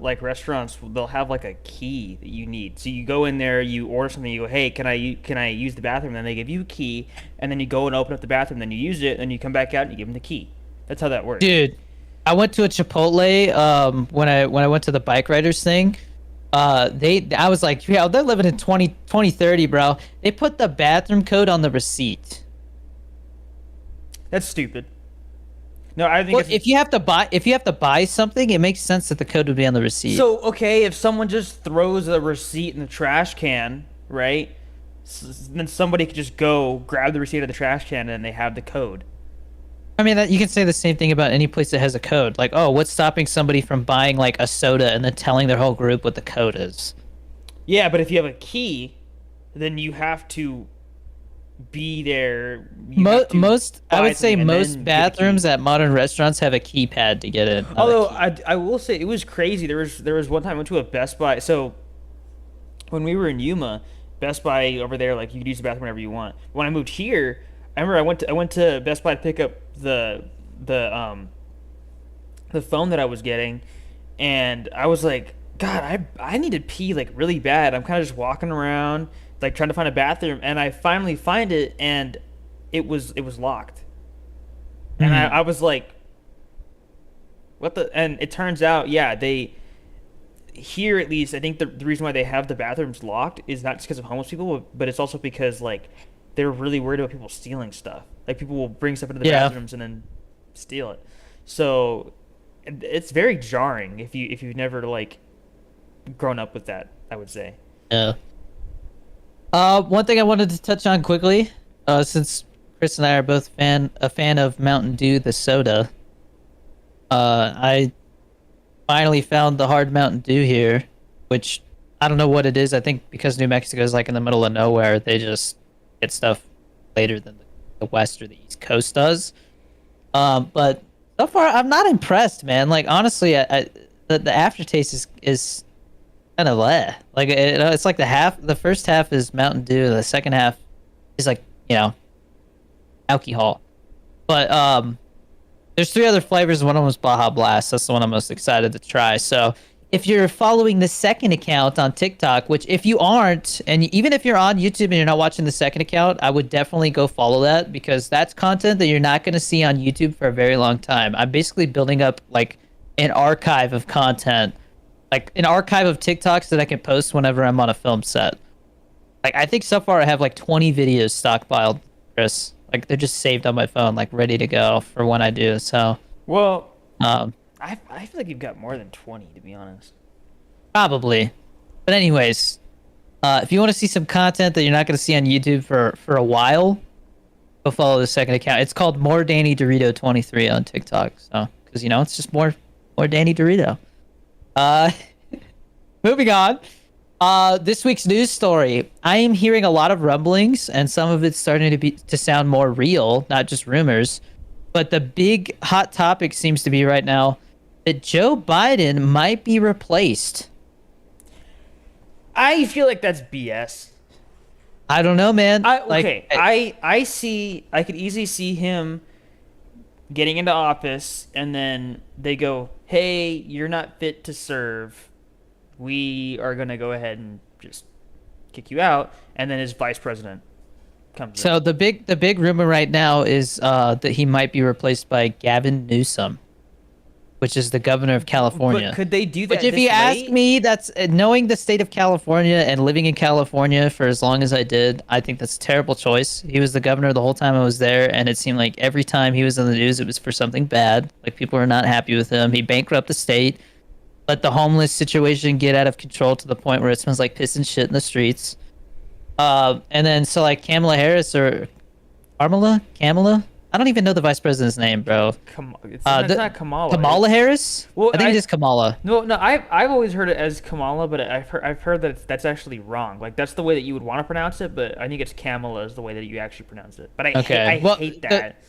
like restaurants they'll have like a key that you need. So you go in there, you order something, you go, "Hey, can I use the bathroom?" Then they give you a key, and then you go and open up the bathroom, then you use it, and then you come back out and you give them the key. That's how that works. Dude, I went to a Chipotle when I went to the bike riders thing. I was like, yeah, they're living in 2030, bro. They put the bathroom code on the receipt. That's stupid. No, I think Well, it's if you have to buy something, it makes sense that the code would be on the receipt. so okay if someone just throws a receipt in the trash can, right? Then somebody could just go grab the receipt out of the trash can and they have the code. I mean, that you can say the same thing about any place that has a code. Like, oh, what's stopping somebody from buying like a soda and then telling their whole group what the code is? Yeah, but if you have a key, then you have to be there. You have to Most, I buy would say something and most then get a key. bathrooms at modern restaurants have a keypad to get in. Not a Although key. I will say it was crazy. There was one time I went to a Best Buy. So when we were in Yuma, Best Buy over there, like you could use the bathroom whenever you want. When I moved here, I remember I went to Best Buy to pick up the phone that I was getting, and I was like, God, I need to pee like really bad. I'm kind of just walking around like trying to find a bathroom, and I finally find it, and it was locked, and I, Hmm. I was like, what the? And it turns out, yeah, they here at least, I think the reason why they have the bathrooms locked is not just because of homeless people, but it's also because like they're really worried about people stealing stuff. Like people will bring stuff into the Yeah. bathrooms and then steal it. So it's very jarring if you've never like grown up with that, I would say. Yeah. One thing I wanted to touch on quickly, since Chris and I are both a fan of Mountain Dew, the soda. I finally found the hard Mountain Dew here, which I don't know what it is. I think because New Mexico is like in the middle of nowhere, they just get stuff later than the West or the East Coast does. But so far I'm not impressed, man. Like honestly, the aftertaste is kind of leh. Like it's like the first half is Mountain Dew, the second half is like alcohol. But there's three other flavors. One of them was Baja Blast. That's the one I'm most excited to try. So if you're following the second account on TikTok, which if you aren't, and even if you're on YouTube and you're not watching the second account, I would definitely go follow that because that's content that you're not going to see on YouTube for a very long time. I'm basically building up like an archive of content, like an archive of TikToks that I can post whenever I'm on a film set. Like I think so far I have like 20 videos stockpiled, Chris. Like they're just saved on my phone, like ready to go for when I do. So, Well, um, I feel like you've got more than 20 to be honest. probably. But anyways, if you want to see some content that you're not going to see on YouTube for a while, go follow the second account. It's called More Danny Dorito 23 on TikTok. So, because it's just more Danny Dorito. Uh, moving on. This week's news story. I am hearing a lot of rumblings, and some of it's starting to sound more real, not just rumors. But the big hot topic seems to be right now that Joe Biden might be replaced. I feel like that's BS. I don't know, man. Okay, I could easily see him getting into office and then they go, "Hey, you're not fit to serve. We are going to go ahead and just kick you out." And then his vice president comes in. So the big rumor right now is that he might be replaced by Gavin Newsom, which is the governor of California. But could they do that Which, if this you ask late? me, that's knowing the state of California and living in California for as long as I did, I think that's a terrible choice. He was the governor the whole time I was there, and it seemed like every time he was in the news, it was for something bad. Like people were not happy with him. He bankrupted the state, let the homeless situation get out of control to the point where it smells like piss and shit in the streets. And then so like Kamala Harris or Kamala. I don't even know the vice president's name, bro. It's not Kamala. Kamala Harris. Well, I think it is Kamala. No, I've always heard it as Kamala, but I've heard that that's actually wrong. Like that's the way that you would want to pronounce it, but I think it's Kamala is the way that you actually pronounce it. But Okay. I Well, hate the- that.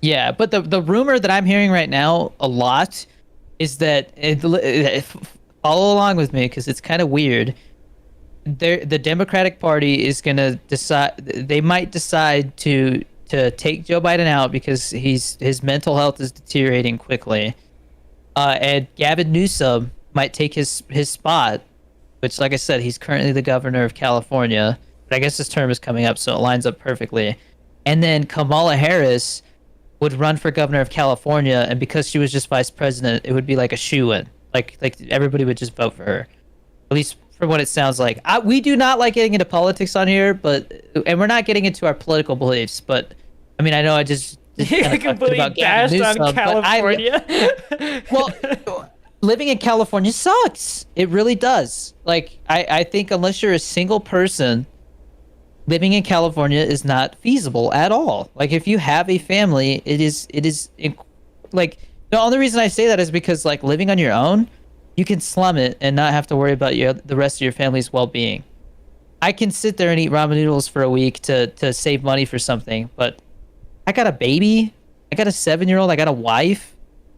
Yeah, but the rumor that I'm hearing right now a lot is that follow along with me because it's kind of weird. The Democratic Party is gonna decide. They might decide to take Joe Biden out because his mental health is deteriorating quickly, and Gavin Newsom might take his spot, which, like I said, he's currently the governor of California. But I guess his term is coming up, so it lines up perfectly. And then Kamala Harris would run for governor of California, and because she was just vice president, it would be like a shoo-in. Like everybody would just vote for her. At least from what it sounds like. We do not like getting into politics on here, and we're not getting into our political beliefs. But I mean, I know I just You kinda talked completely about Gavin bashed on Newsom, but California. well, living in California sucks. It really does. Like I think unless you're a single person, living in California is not feasible at all. Like if you have a family, like the only reason I say that is because like living on your own, you can slum it and not have to worry about the rest of your family's well-being. I can sit there and eat ramen noodles for a week to save money for something, but I got a baby, I got a 7-year-old, I got a wife.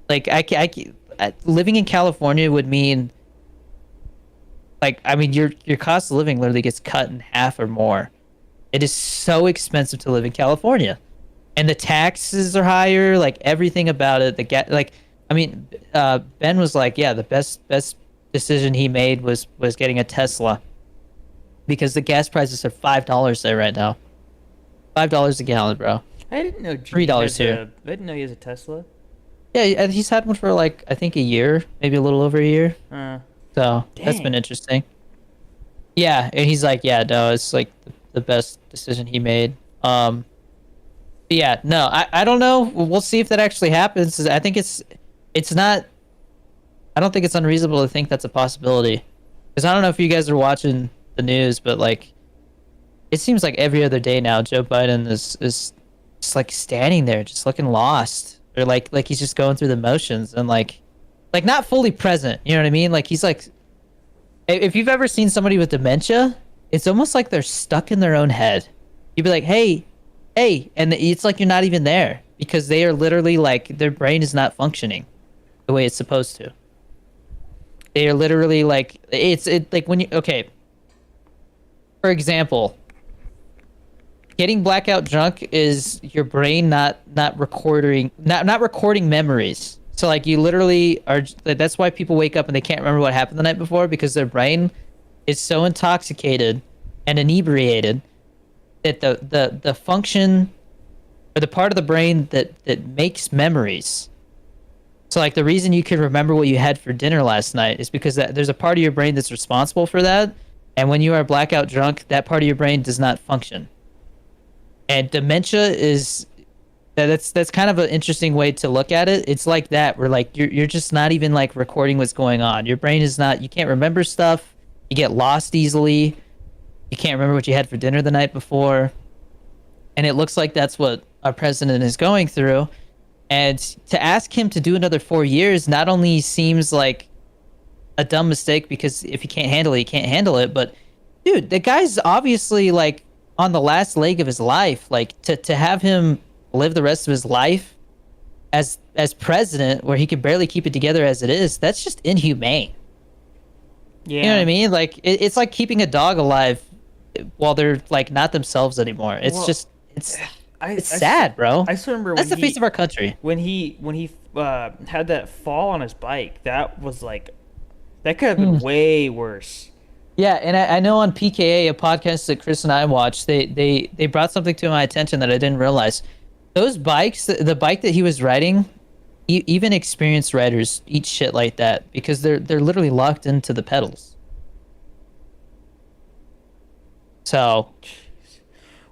Like living in California would mean like I mean your cost of living literally gets cut in half or more. It is so expensive to live in California, and the taxes are higher. Like everything about it, like I mean, Ben was like, yeah, the best decision he made was getting a Tesla because the gas prices are $5 there right now. $5 a gallon, bro. I didn't know $3 here. I didn't know he has a Tesla. Yeah, and he's had one for like I think a year, maybe a little over a year. So that's been Dang. interesting. Yeah, and he's like, yeah, no, it's like the best decision he made. Yeah, no, I don't know. We'll see if that actually happens. I think it's not. I don't think it's unreasonable to think that's a possibility. Because I don't know if you guys are watching the news, but like, it seems like every other day now, Joe Biden is just like standing there, just looking lost, or like he's just going through the motions and like not fully present. You know what I mean? Like he's like, if you've ever seen somebody with dementia, it's almost like they're stuck in their own head. You'd be like, hey, and it's like you're not even there because they are literally like their brain is not functioning the way it's supposed to. They are literally like it like when you okay. For example, getting blackout drunk is your brain not recording not recording memories. So like you literally are. That's why people wake up and they can't remember what happened the night before because their brain is so intoxicated and inebriated that the function or the part of the brain that makes memories. So like the reason you can remember what you had for dinner last night is because there's a part of your brain that's responsible for that, and when you are blackout drunk, that part of your brain does not function. And dementia is that's kind of an interesting way to look at it. It's like that where like you're just not even like recording what's going on. Your brain is not. You can't remember stuff. You get lost easily. You can't remember what you had for dinner the night before. And it looks like that's what our president is going through. And to ask him to do another 4 years not only seems like a dumb mistake because if he can't handle it, he can't handle it. But dude, the guy's obviously like on the last leg of his life. Like to have him live the rest of his life as president where he can barely keep it together as it is, that's just inhumane. Yeah. You know what I mean? Like it's like keeping a dog alive while they're like not themselves anymore. It's Well, just it's I sad, bro. I still remember That's when the face of our country. when he had that fall on his bike. That was like that could have been way worse. Yeah, and I know on PKA, a podcast that Chris and I watched, they brought something to my attention that I didn't realize. Those bikes, the bike that he was riding, even experienced riders eat shit like that because they're literally locked into the pedals. So,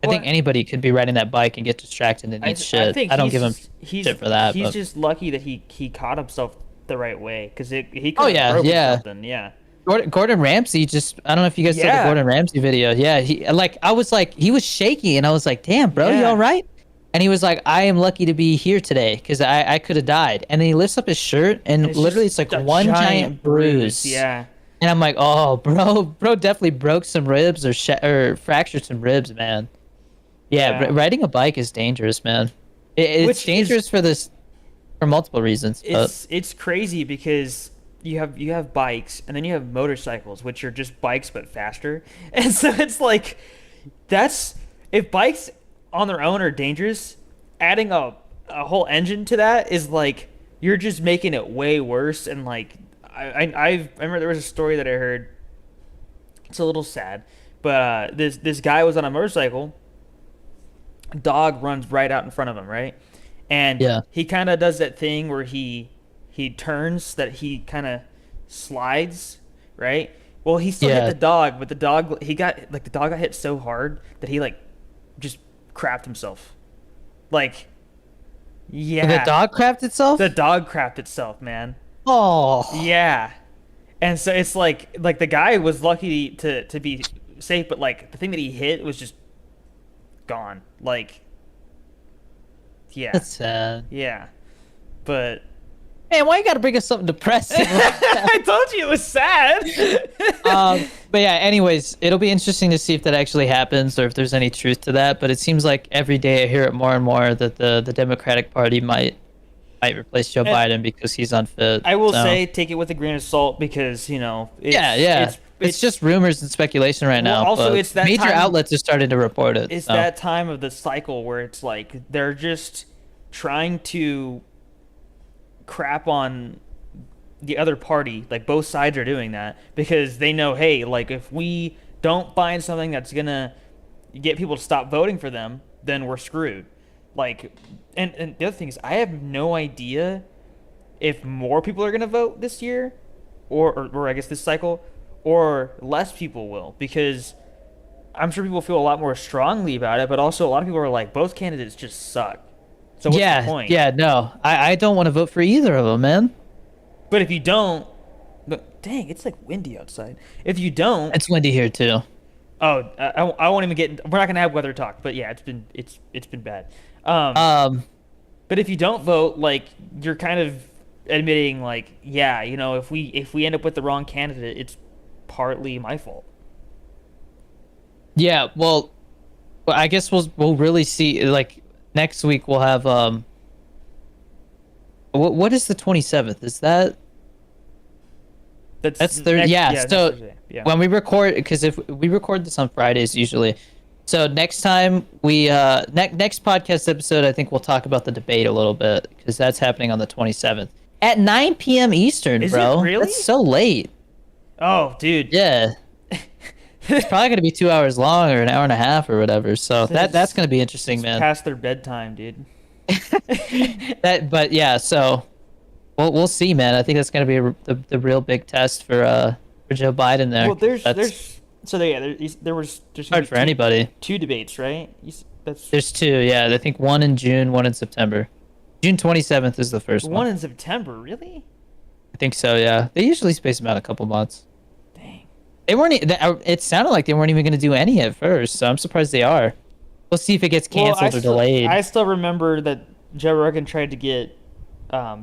I think Well, anybody could be riding that bike and get distracted and eat shit. think I don't he's give him just- he's shit for that. He's But just lucky that he caught himself the right way because he could Oh, have yeah, broken yeah. something. Yeah. Gordon Ramsay just, I don't know if you guys saw the Yeah. Gordon Ramsay video. Yeah, I was like, he was shaky and I was like, damn, bro, you Yeah. all right? And he was like, I am lucky to be here today because I could have died. And then he lifts up his shirt and It's literally just it's like a one giant bruise. Yeah. And I'm like, oh, bro definitely broke some ribs or fractured some ribs, man. Yeah, Yeah. riding a bike is dangerous, man. It's Which is- dangerous for multiple reasons. But It's crazy because you have bikes and then you have motorcycles, which are just bikes but faster. And so it's like that's if bikes on their own are dangerous, adding a whole engine to that is like you're just making it way worse. And like I remember there was a story that I heard. It's a little sad, but this guy was on a motorcycle. Dog runs right out in front of him, right? And Yeah. he kind of does that thing where he turns, that he kind of slides, right? Well, he still Yeah. hit the dog, but the dog got hit so hard that he like just crapped himself. Like, yeah, the dog crapped itself? the dog crapped itself, man. Oh. Yeah, and so it's like the guy was lucky to be safe, but like the thing that he hit was just gone. Like, yeah, That's sad. yeah, but Man, why you gotta bring us something depressing? I told you it was sad. But yeah, anyways, it'll be interesting to see if that actually happens or if there's any truth to that. But it seems like every day I hear it more and more that the Democratic Party might replace Joe Biden because he's unfit. I will So, say, take it with a grain of salt because Yeah, yeah. It's just rumors and speculation right well, now, also but it's that major time. outlets are starting to report it. It's So that time of the cycle where it's like they're just trying to crap on the other party. Like both sides are doing that because they know, hey, like if we don't find something that's gonna get people to stop voting for them, then we're screwed. Like, and the other thing is, I have no idea if more people are gonna vote this year, or I guess this cycle, or less people will because I'm sure people feel a lot more strongly about it, but also a lot of people are like, both candidates just suck. So what's the yeah, point? yeah, no, I don't want to vote for either of them, man. But if you don't, but dang, it's like windy outside. If you don't, It's windy here too. oh, I won't even get. We're not gonna have weather talk, but yeah, it's been bad. Um, Um, but if you don't vote, like you're kind of admitting, like, yeah, if we end up with the wrong candidate, it's partly my fault. yeah, well, I guess we'll really see. Like next week, we'll have what is the 27th? Is that that's third? Next, Yeah. next So Thursday. Yeah. when we record, because if we record this on Fridays usually, so next time we next podcast episode, I think we'll talk about the debate a little bit because that's happening on the 27th at 9 p.m. Eastern, Is it bro. really? That's so late. Oh, dude. Yeah. It's probably gonna be 2 hours long or an hour and a half or whatever. So that's gonna be interesting, It's man. past their bedtime, dude. But yeah, so we'll see, man. I think that's gonna be the real big test for Joe Biden there. Well, there's That's there's so there, yeah, there's gonna hard be for anybody. two debates, right? That's There's two, yeah. I think one in June, one in September. June 27th is the first one one. in September, really? I think so, yeah. They usually space them out a couple months. Dang. They weren't. It sounded like they weren't even going to do any at first, so I'm surprised they are. We'll see if it gets canceled or delayed. I still remember that Joe Rogan tried to get, I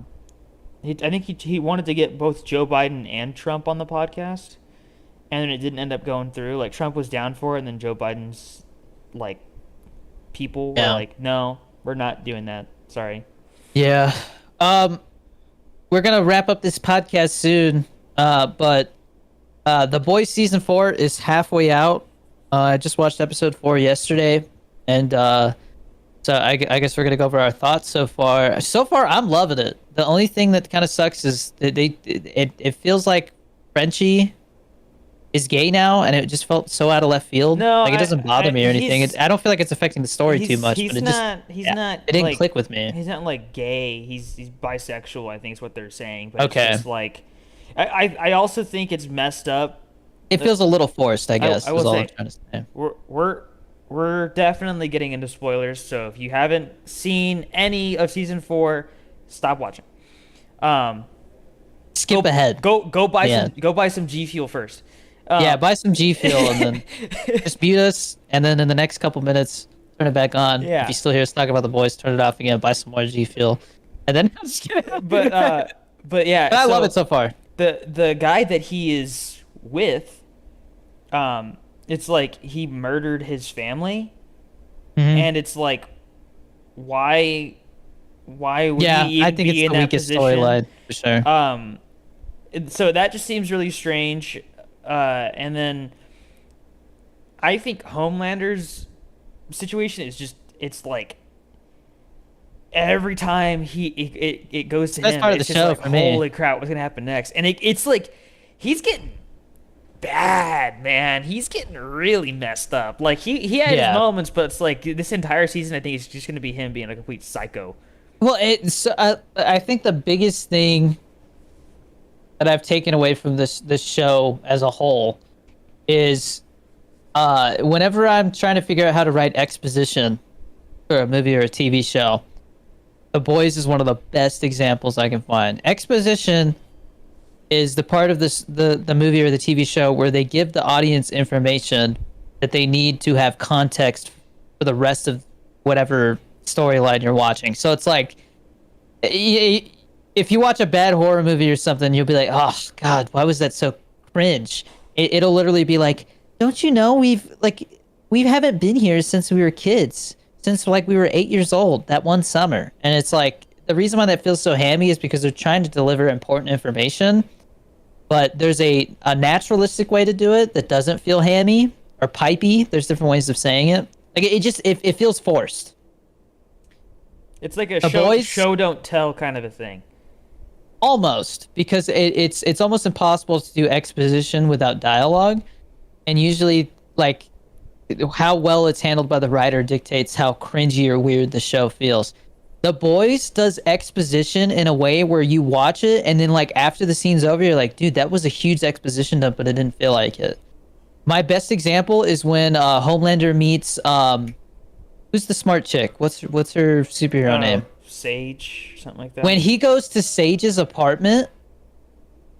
think he wanted to get both Joe Biden and Trump on the podcast, and then it didn't end up going through. Like Trump was down for it, and then Joe Biden's like people were Yeah. like, "No, we're not doing that. Sorry." Yeah. We're gonna wrap up this podcast soon. But The Boys season 4 is halfway out. I just watched episode 4 yesterday, and so I guess we're gonna go over our thoughts so far. So far, I'm loving it. The only thing that kind of sucks is that it feels like Frenchie is gay now, and it just felt so out of left field. No, Like it doesn't bother me or anything. he's- I don't feel like it's affecting the story too He's- much. He's but it not. just He's yeah, not. it didn't like, click with me. He's not like gay. He's bisexual. I think is what they're saying. But Okay. It's just like, I also think it's messed up. It feels a little forced, I guess. I will is all say- I'm trying to say. We're definitely getting into spoilers. So if you haven't seen any of season 4, stop watching. Skip ahead. Go buy Yeah. some G Fuel first. Yeah, buy some G Fuel and then just mute us, and then in the next couple minutes, turn it back on. Yeah. If you still hear us talk about the boys, turn it off again. Buy some more G Fuel, and then I'm just kidding. But yeah, I love it so far. The guy that he is with, it's like he murdered his family, Mhm. and it's like, why would Yeah, he even I think be it's in the that weakest position? storyline for sure. So that just seems really strange. And then I think Homelander's situation is just, it's like every time it goes to That's him, part of it's the just show like, for me. holy crap, what's gonna happen next? And it's like he's getting bad, man. He's getting really messed up. Like he had Yeah. his moments, but it's like this entire season, I think it's just gonna be him being a complete psycho. Well, I think the biggest thing that I've taken away from this show as a whole is whenever I'm trying to figure out how to write exposition for a movie or a TV show, The Boys is one of the best examples I can find. Exposition is the part of the movie or the TV show where they give the audience information that they need to have context for the rest of whatever storyline you're watching. So it's like if you watch a bad horror movie or something, you'll be like, oh God, why was that so cringe? It'll literally be like, don't you know we haven't been here since we were kids, since like we were 8 years old that one summer. And it's like the reason why that feels so hammy is because they're trying to deliver important information, but there's a naturalistic way to do it that doesn't feel hammy or pipey. There's different ways of saying it. Like it just it feels forced. It's like a The show boys show don't tell kind of a thing. almost because it's almost impossible to do exposition without dialogue, and usually like how well it's handled by the writer dictates how cringy or weird the show feels. The Boys does exposition in a way where you watch it and then like after the scene's over, you're like, dude, that was a huge exposition dump, but it didn't feel like it. My best example is when Homelander meets who's the smart chick? What's her superhero name? Sage, something like that. When he goes to Sage's apartment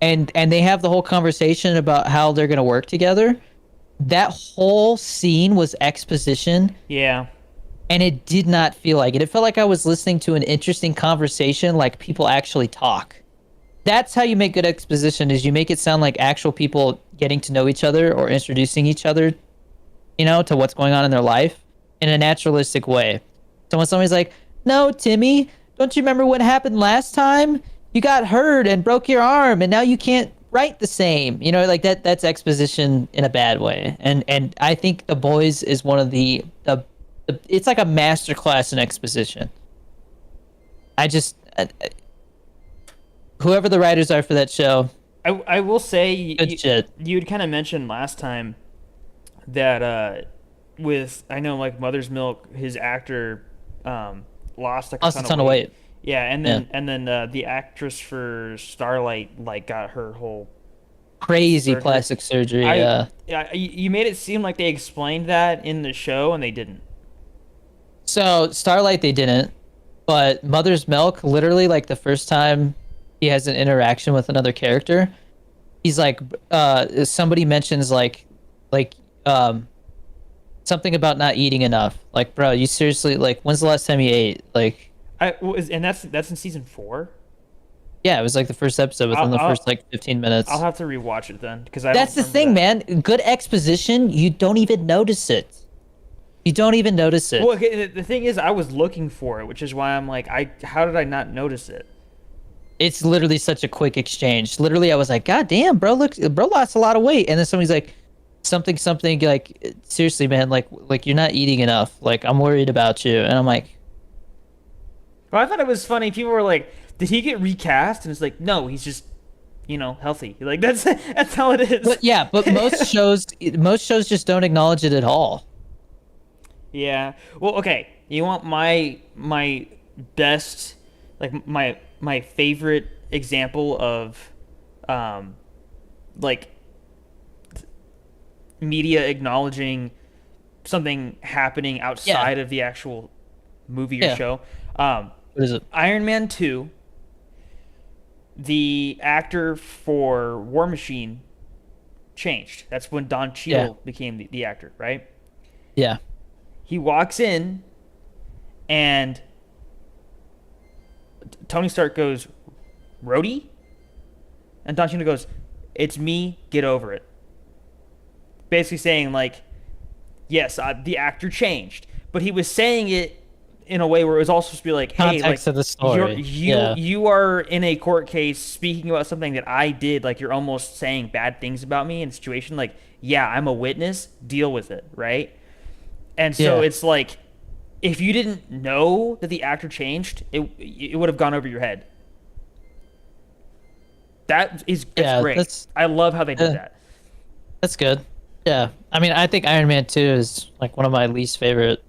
and they have the whole conversation about how they're gonna work together, that whole scene was exposition Yeah. and it did not feel like it. It felt like I was listening to an interesting conversation, like people actually talk. That's how you make good exposition, is you make it sound like actual people getting to know each other or introducing each other, to what's going on in their life in a naturalistic way. So when somebody's like, no, Timmy, don't you remember what happened last time? You got hurt and broke your arm and now you can't write the same. Like that's exposition in a bad way. And I think The Boys is one of the it's like a master class in exposition. Whoever the writers are for that show, I will say good shit. you had kind of mentioned last time that with I know like Mother's Milk, his actor lost like Lost a ton of weight. Yeah, and then the actress for Starlight like got her whole Crazy surgery. plastic surgery. Yeah, you made it seem like they explained that in the show and they didn't. So Starlight they didn't, but Mother's Milk, literally like the first time he has an interaction with another character, he's like, somebody mentions something about not eating enough. Like, bro, you seriously, like, when's the last time you ate? Like, And that's in season 4. yeah, it was like the first episode within the first like 15 minutes. I'll have to rewatch it then because That's the thing, man. Good exposition, you don't even notice it. You don't even notice it. Well, okay, the thing is, I was looking for it, which is why I'm like, how did I not notice it? It's literally such a quick exchange. Literally, I was like, God damn, bro, look, bro lost a lot of weight. And then somebody's like, something like, seriously, man, like you're not eating enough. Like, I'm worried about you. And I'm like, Well, I thought it was funny. People were like, did he get recast? And it's like, no, he's just, healthy. Like, that's how it is. but yeah, but most shows just don't acknowledge it at all. Yeah. Well, okay. You want my best, like my favorite example of, like media acknowledging something happening outside of the actual movie or show. What is it? Iron Man 2. The actor for War Machine changed. That's when Don Cheadle became the actor, right? Yeah. He walks in, and Tony Stark goes, Rhodey? And Don Cheadle goes, it's me, get over it. Basically saying, like, yes, the actor changed. But he was saying it in a way where it was also supposed to be like, hey, Context like, of the story. you are in a court case speaking about something that I did. Like, you're almost saying bad things about me in a situation. Like, yeah, I'm a witness. Deal with it, right? And so it's like, if you didn't know that the actor changed, it would have gone over your head. That's great. I love how they did that. That's good. Yeah. I mean, I think Iron Man 2 is like one of my least favorite.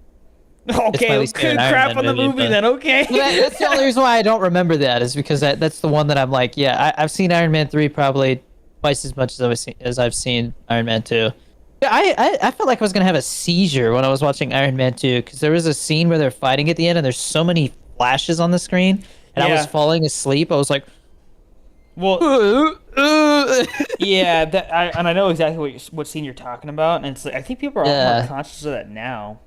Okay, crap on the movie then. Okay. That's the only reason why I don't remember that, is because that's the one that I'm like, yeah, I've seen Iron Man 3 probably twice as much as I've seen Iron Man 2. Yeah, I felt like I was gonna have a seizure when I was watching Iron Man 2, because there was a scene where they're fighting at the end and there's so many flashes on the screen, and I was falling asleep. I was like, well, yeah, and I know exactly what scene you're talking about, and it's like, I think people are more conscious of that now,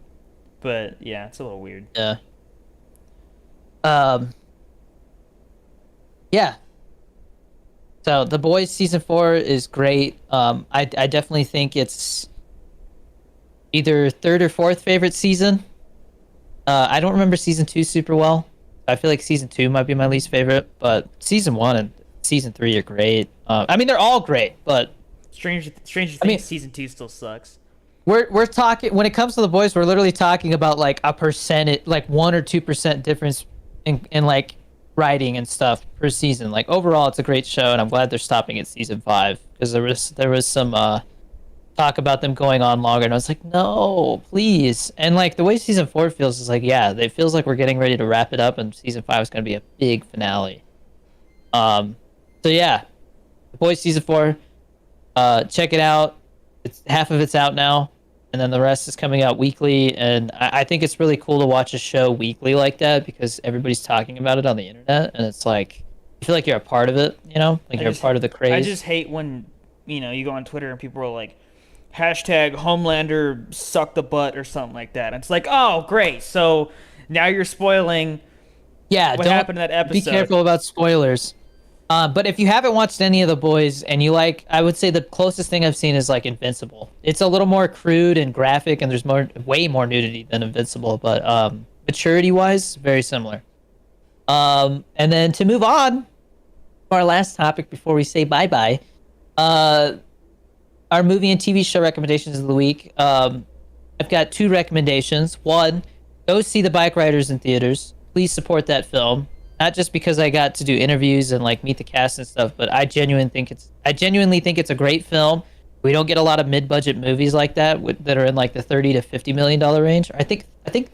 but yeah, it's a little weird. Yeah. Yeah. So The Boys season 4 is great. I definitely think it's either third or fourth favorite season. I don't remember season 2 super well. I feel like season 2 might be my least favorite, but season 1 and season 3 are great. I mean, they're all great, but Stranger I mean, Things season 2 still sucks. we're talking when it comes to The Boys, we're literally talking about like a percentage, like 1 or 2% difference in like writing and stuff per season. Like overall, it's a great show, and I'm glad they're stopping at season 5 because there was some talk about them going on longer, and I was like, no, please. And like the way season 4 feels is like, yeah, it feels like we're getting ready to wrap it up, and season 5 is going to be a big finale. Um, so yeah, The Boys season 4, check it out. It's half of it's out now, and then the rest is coming out weekly. And I think it's really cool to watch a show weekly like that because everybody's talking about it on the internet, and it's like you feel like you're a part of it, you know, like you're a part of the craze. I just hate when you go on Twitter and people are like, hashtag Homelander suck the butt or something like that. And it's like, oh great, so now you're spoiling Yeah, what don't happened in that episode. be careful about spoilers. But if you haven't watched any of The Boys and you like, I would say the closest thing I've seen is like Invincible. It's a little more crude and graphic, and there's way more nudity than Invincible, but maturity-wise, very similar. And then to move on to our last topic before we say bye-bye, our movie and TV show recommendations of the week. I've got 2 recommendations. One, go see The Bike Riders in theaters. Please support that film. Not just because I got to do interviews and like meet the cast and stuff, but I genuinely think it's a great film. We don't get a lot of mid-budget movies like that that are in like the $30 to $50 million range. I think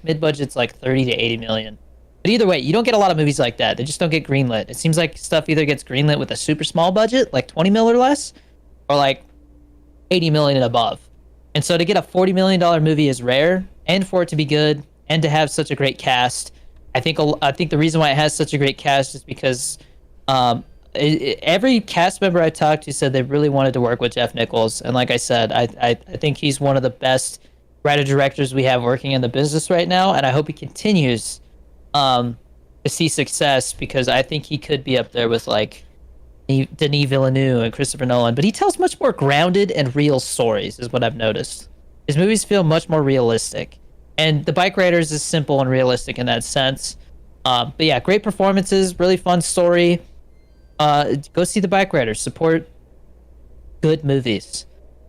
mid-budget's like 30 to 80 million. But either way, you don't get a lot of movies like that. They just don't get greenlit. It seems like stuff either gets greenlit with a super small budget, like 20 mil or less, or like 80 million and above. And so to get a $40 million movie is rare, and for it to be good and to have such a great cast. I think the reason why it has such a great cast is because every cast member I talked to said they really wanted to work with Jeff Nichols, and like I said, I think he's one of the best writer directors we have working in the business right now, and I hope he continues to see success because I think he could be up there with like Denis Villeneuve and Christopher Nolan. But he tells much more grounded and real stories, is what I've noticed. His movies feel much more realistic. And The Bike Riders is simple and realistic in that sense. But yeah, great performances, really fun story. Go see The Bike Riders. Support good movies.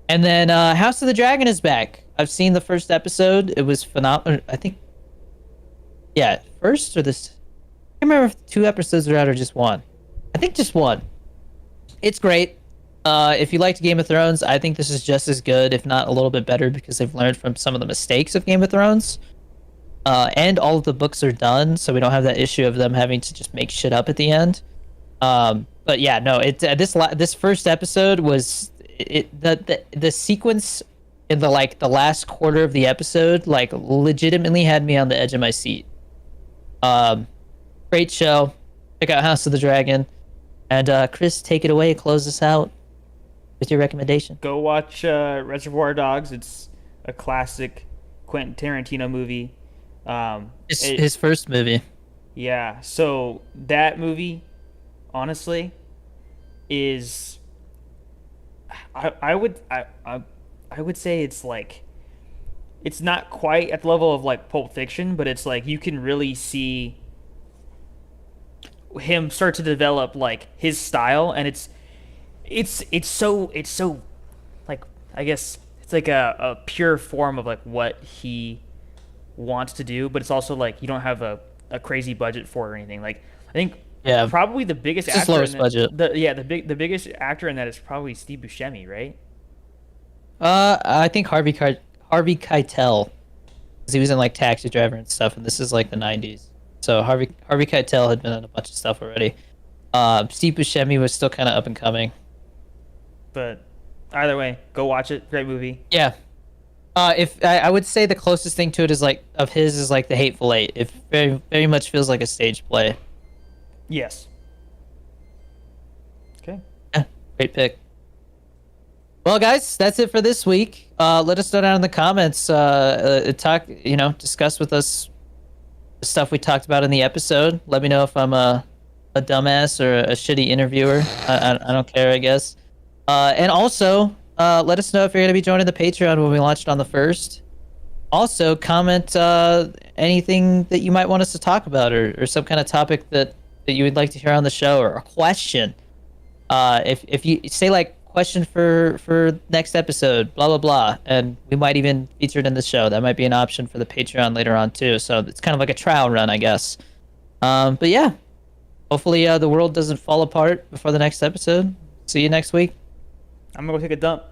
And then House of the Dragon is back. I've seen the first episode. It was phenomenal. I think, yeah, first or this. I can't remember if 2 episodes are out or just 1. I think just 1. It's great. If you liked Game of Thrones, I think this is just as good, if not a little bit better, because they've learned from some of the mistakes of Game of Thrones. And all of the books are done, so we don't have that issue of them having to just make shit up at the end. But yeah, no, this first episode was the sequence in the last quarter of the episode like legitimately had me on the edge of my seat. Great show. Check out House of the Dragon. And Chris, take it away. Close us out with your recommendation. Go watch Reservoir Dogs. It's a classic Quentin Tarantino movie. His first movie. Yeah. So that movie, honestly, is I would say it's like it's not quite at the level of like Pulp Fiction, but it's like you can really see him start to develop like his style, and it's so like I guess it's like a pure form of like what he wants to do, but it's also like you don't have a crazy budget for it or anything. Like I think probably the biggest it's actor lowest in budget. The biggest actor in that is probably Steve Buscemi, right? I think Harvey Keitel, because he was in like Taxi Driver and stuff, and this is like the 90s. So Harvey Keitel had been in a bunch of stuff already. Steve Buscemi was still kind of up and coming. But either way, go watch it. Great movie. Yeah. If I would say the closest thing to it is like of his is like The Hateful Eight. It very very much feels like a stage play. Yes. Okay. Yeah, great pick. Well, guys, that's it for this week. Let us know down in the comments. Discuss with us the stuff we talked about in the episode. Let me know if I'm a dumbass or a shitty interviewer. I don't care, I guess. And also, let us know if you're going to be joining the Patreon when we launch it on the 1st. Also, comment anything that you might want us to talk about or some kind of topic that you would like to hear on the show or a question. If you say like question for next episode, blah blah blah, and we might even feature it in the show. That might be an option for the Patreon later on too. So it's kind of like a trial run, I guess. But yeah, hopefully the world doesn't fall apart before the next episode. See you next week. I'm gonna go take a dump.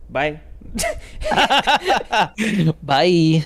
Bye. Bye.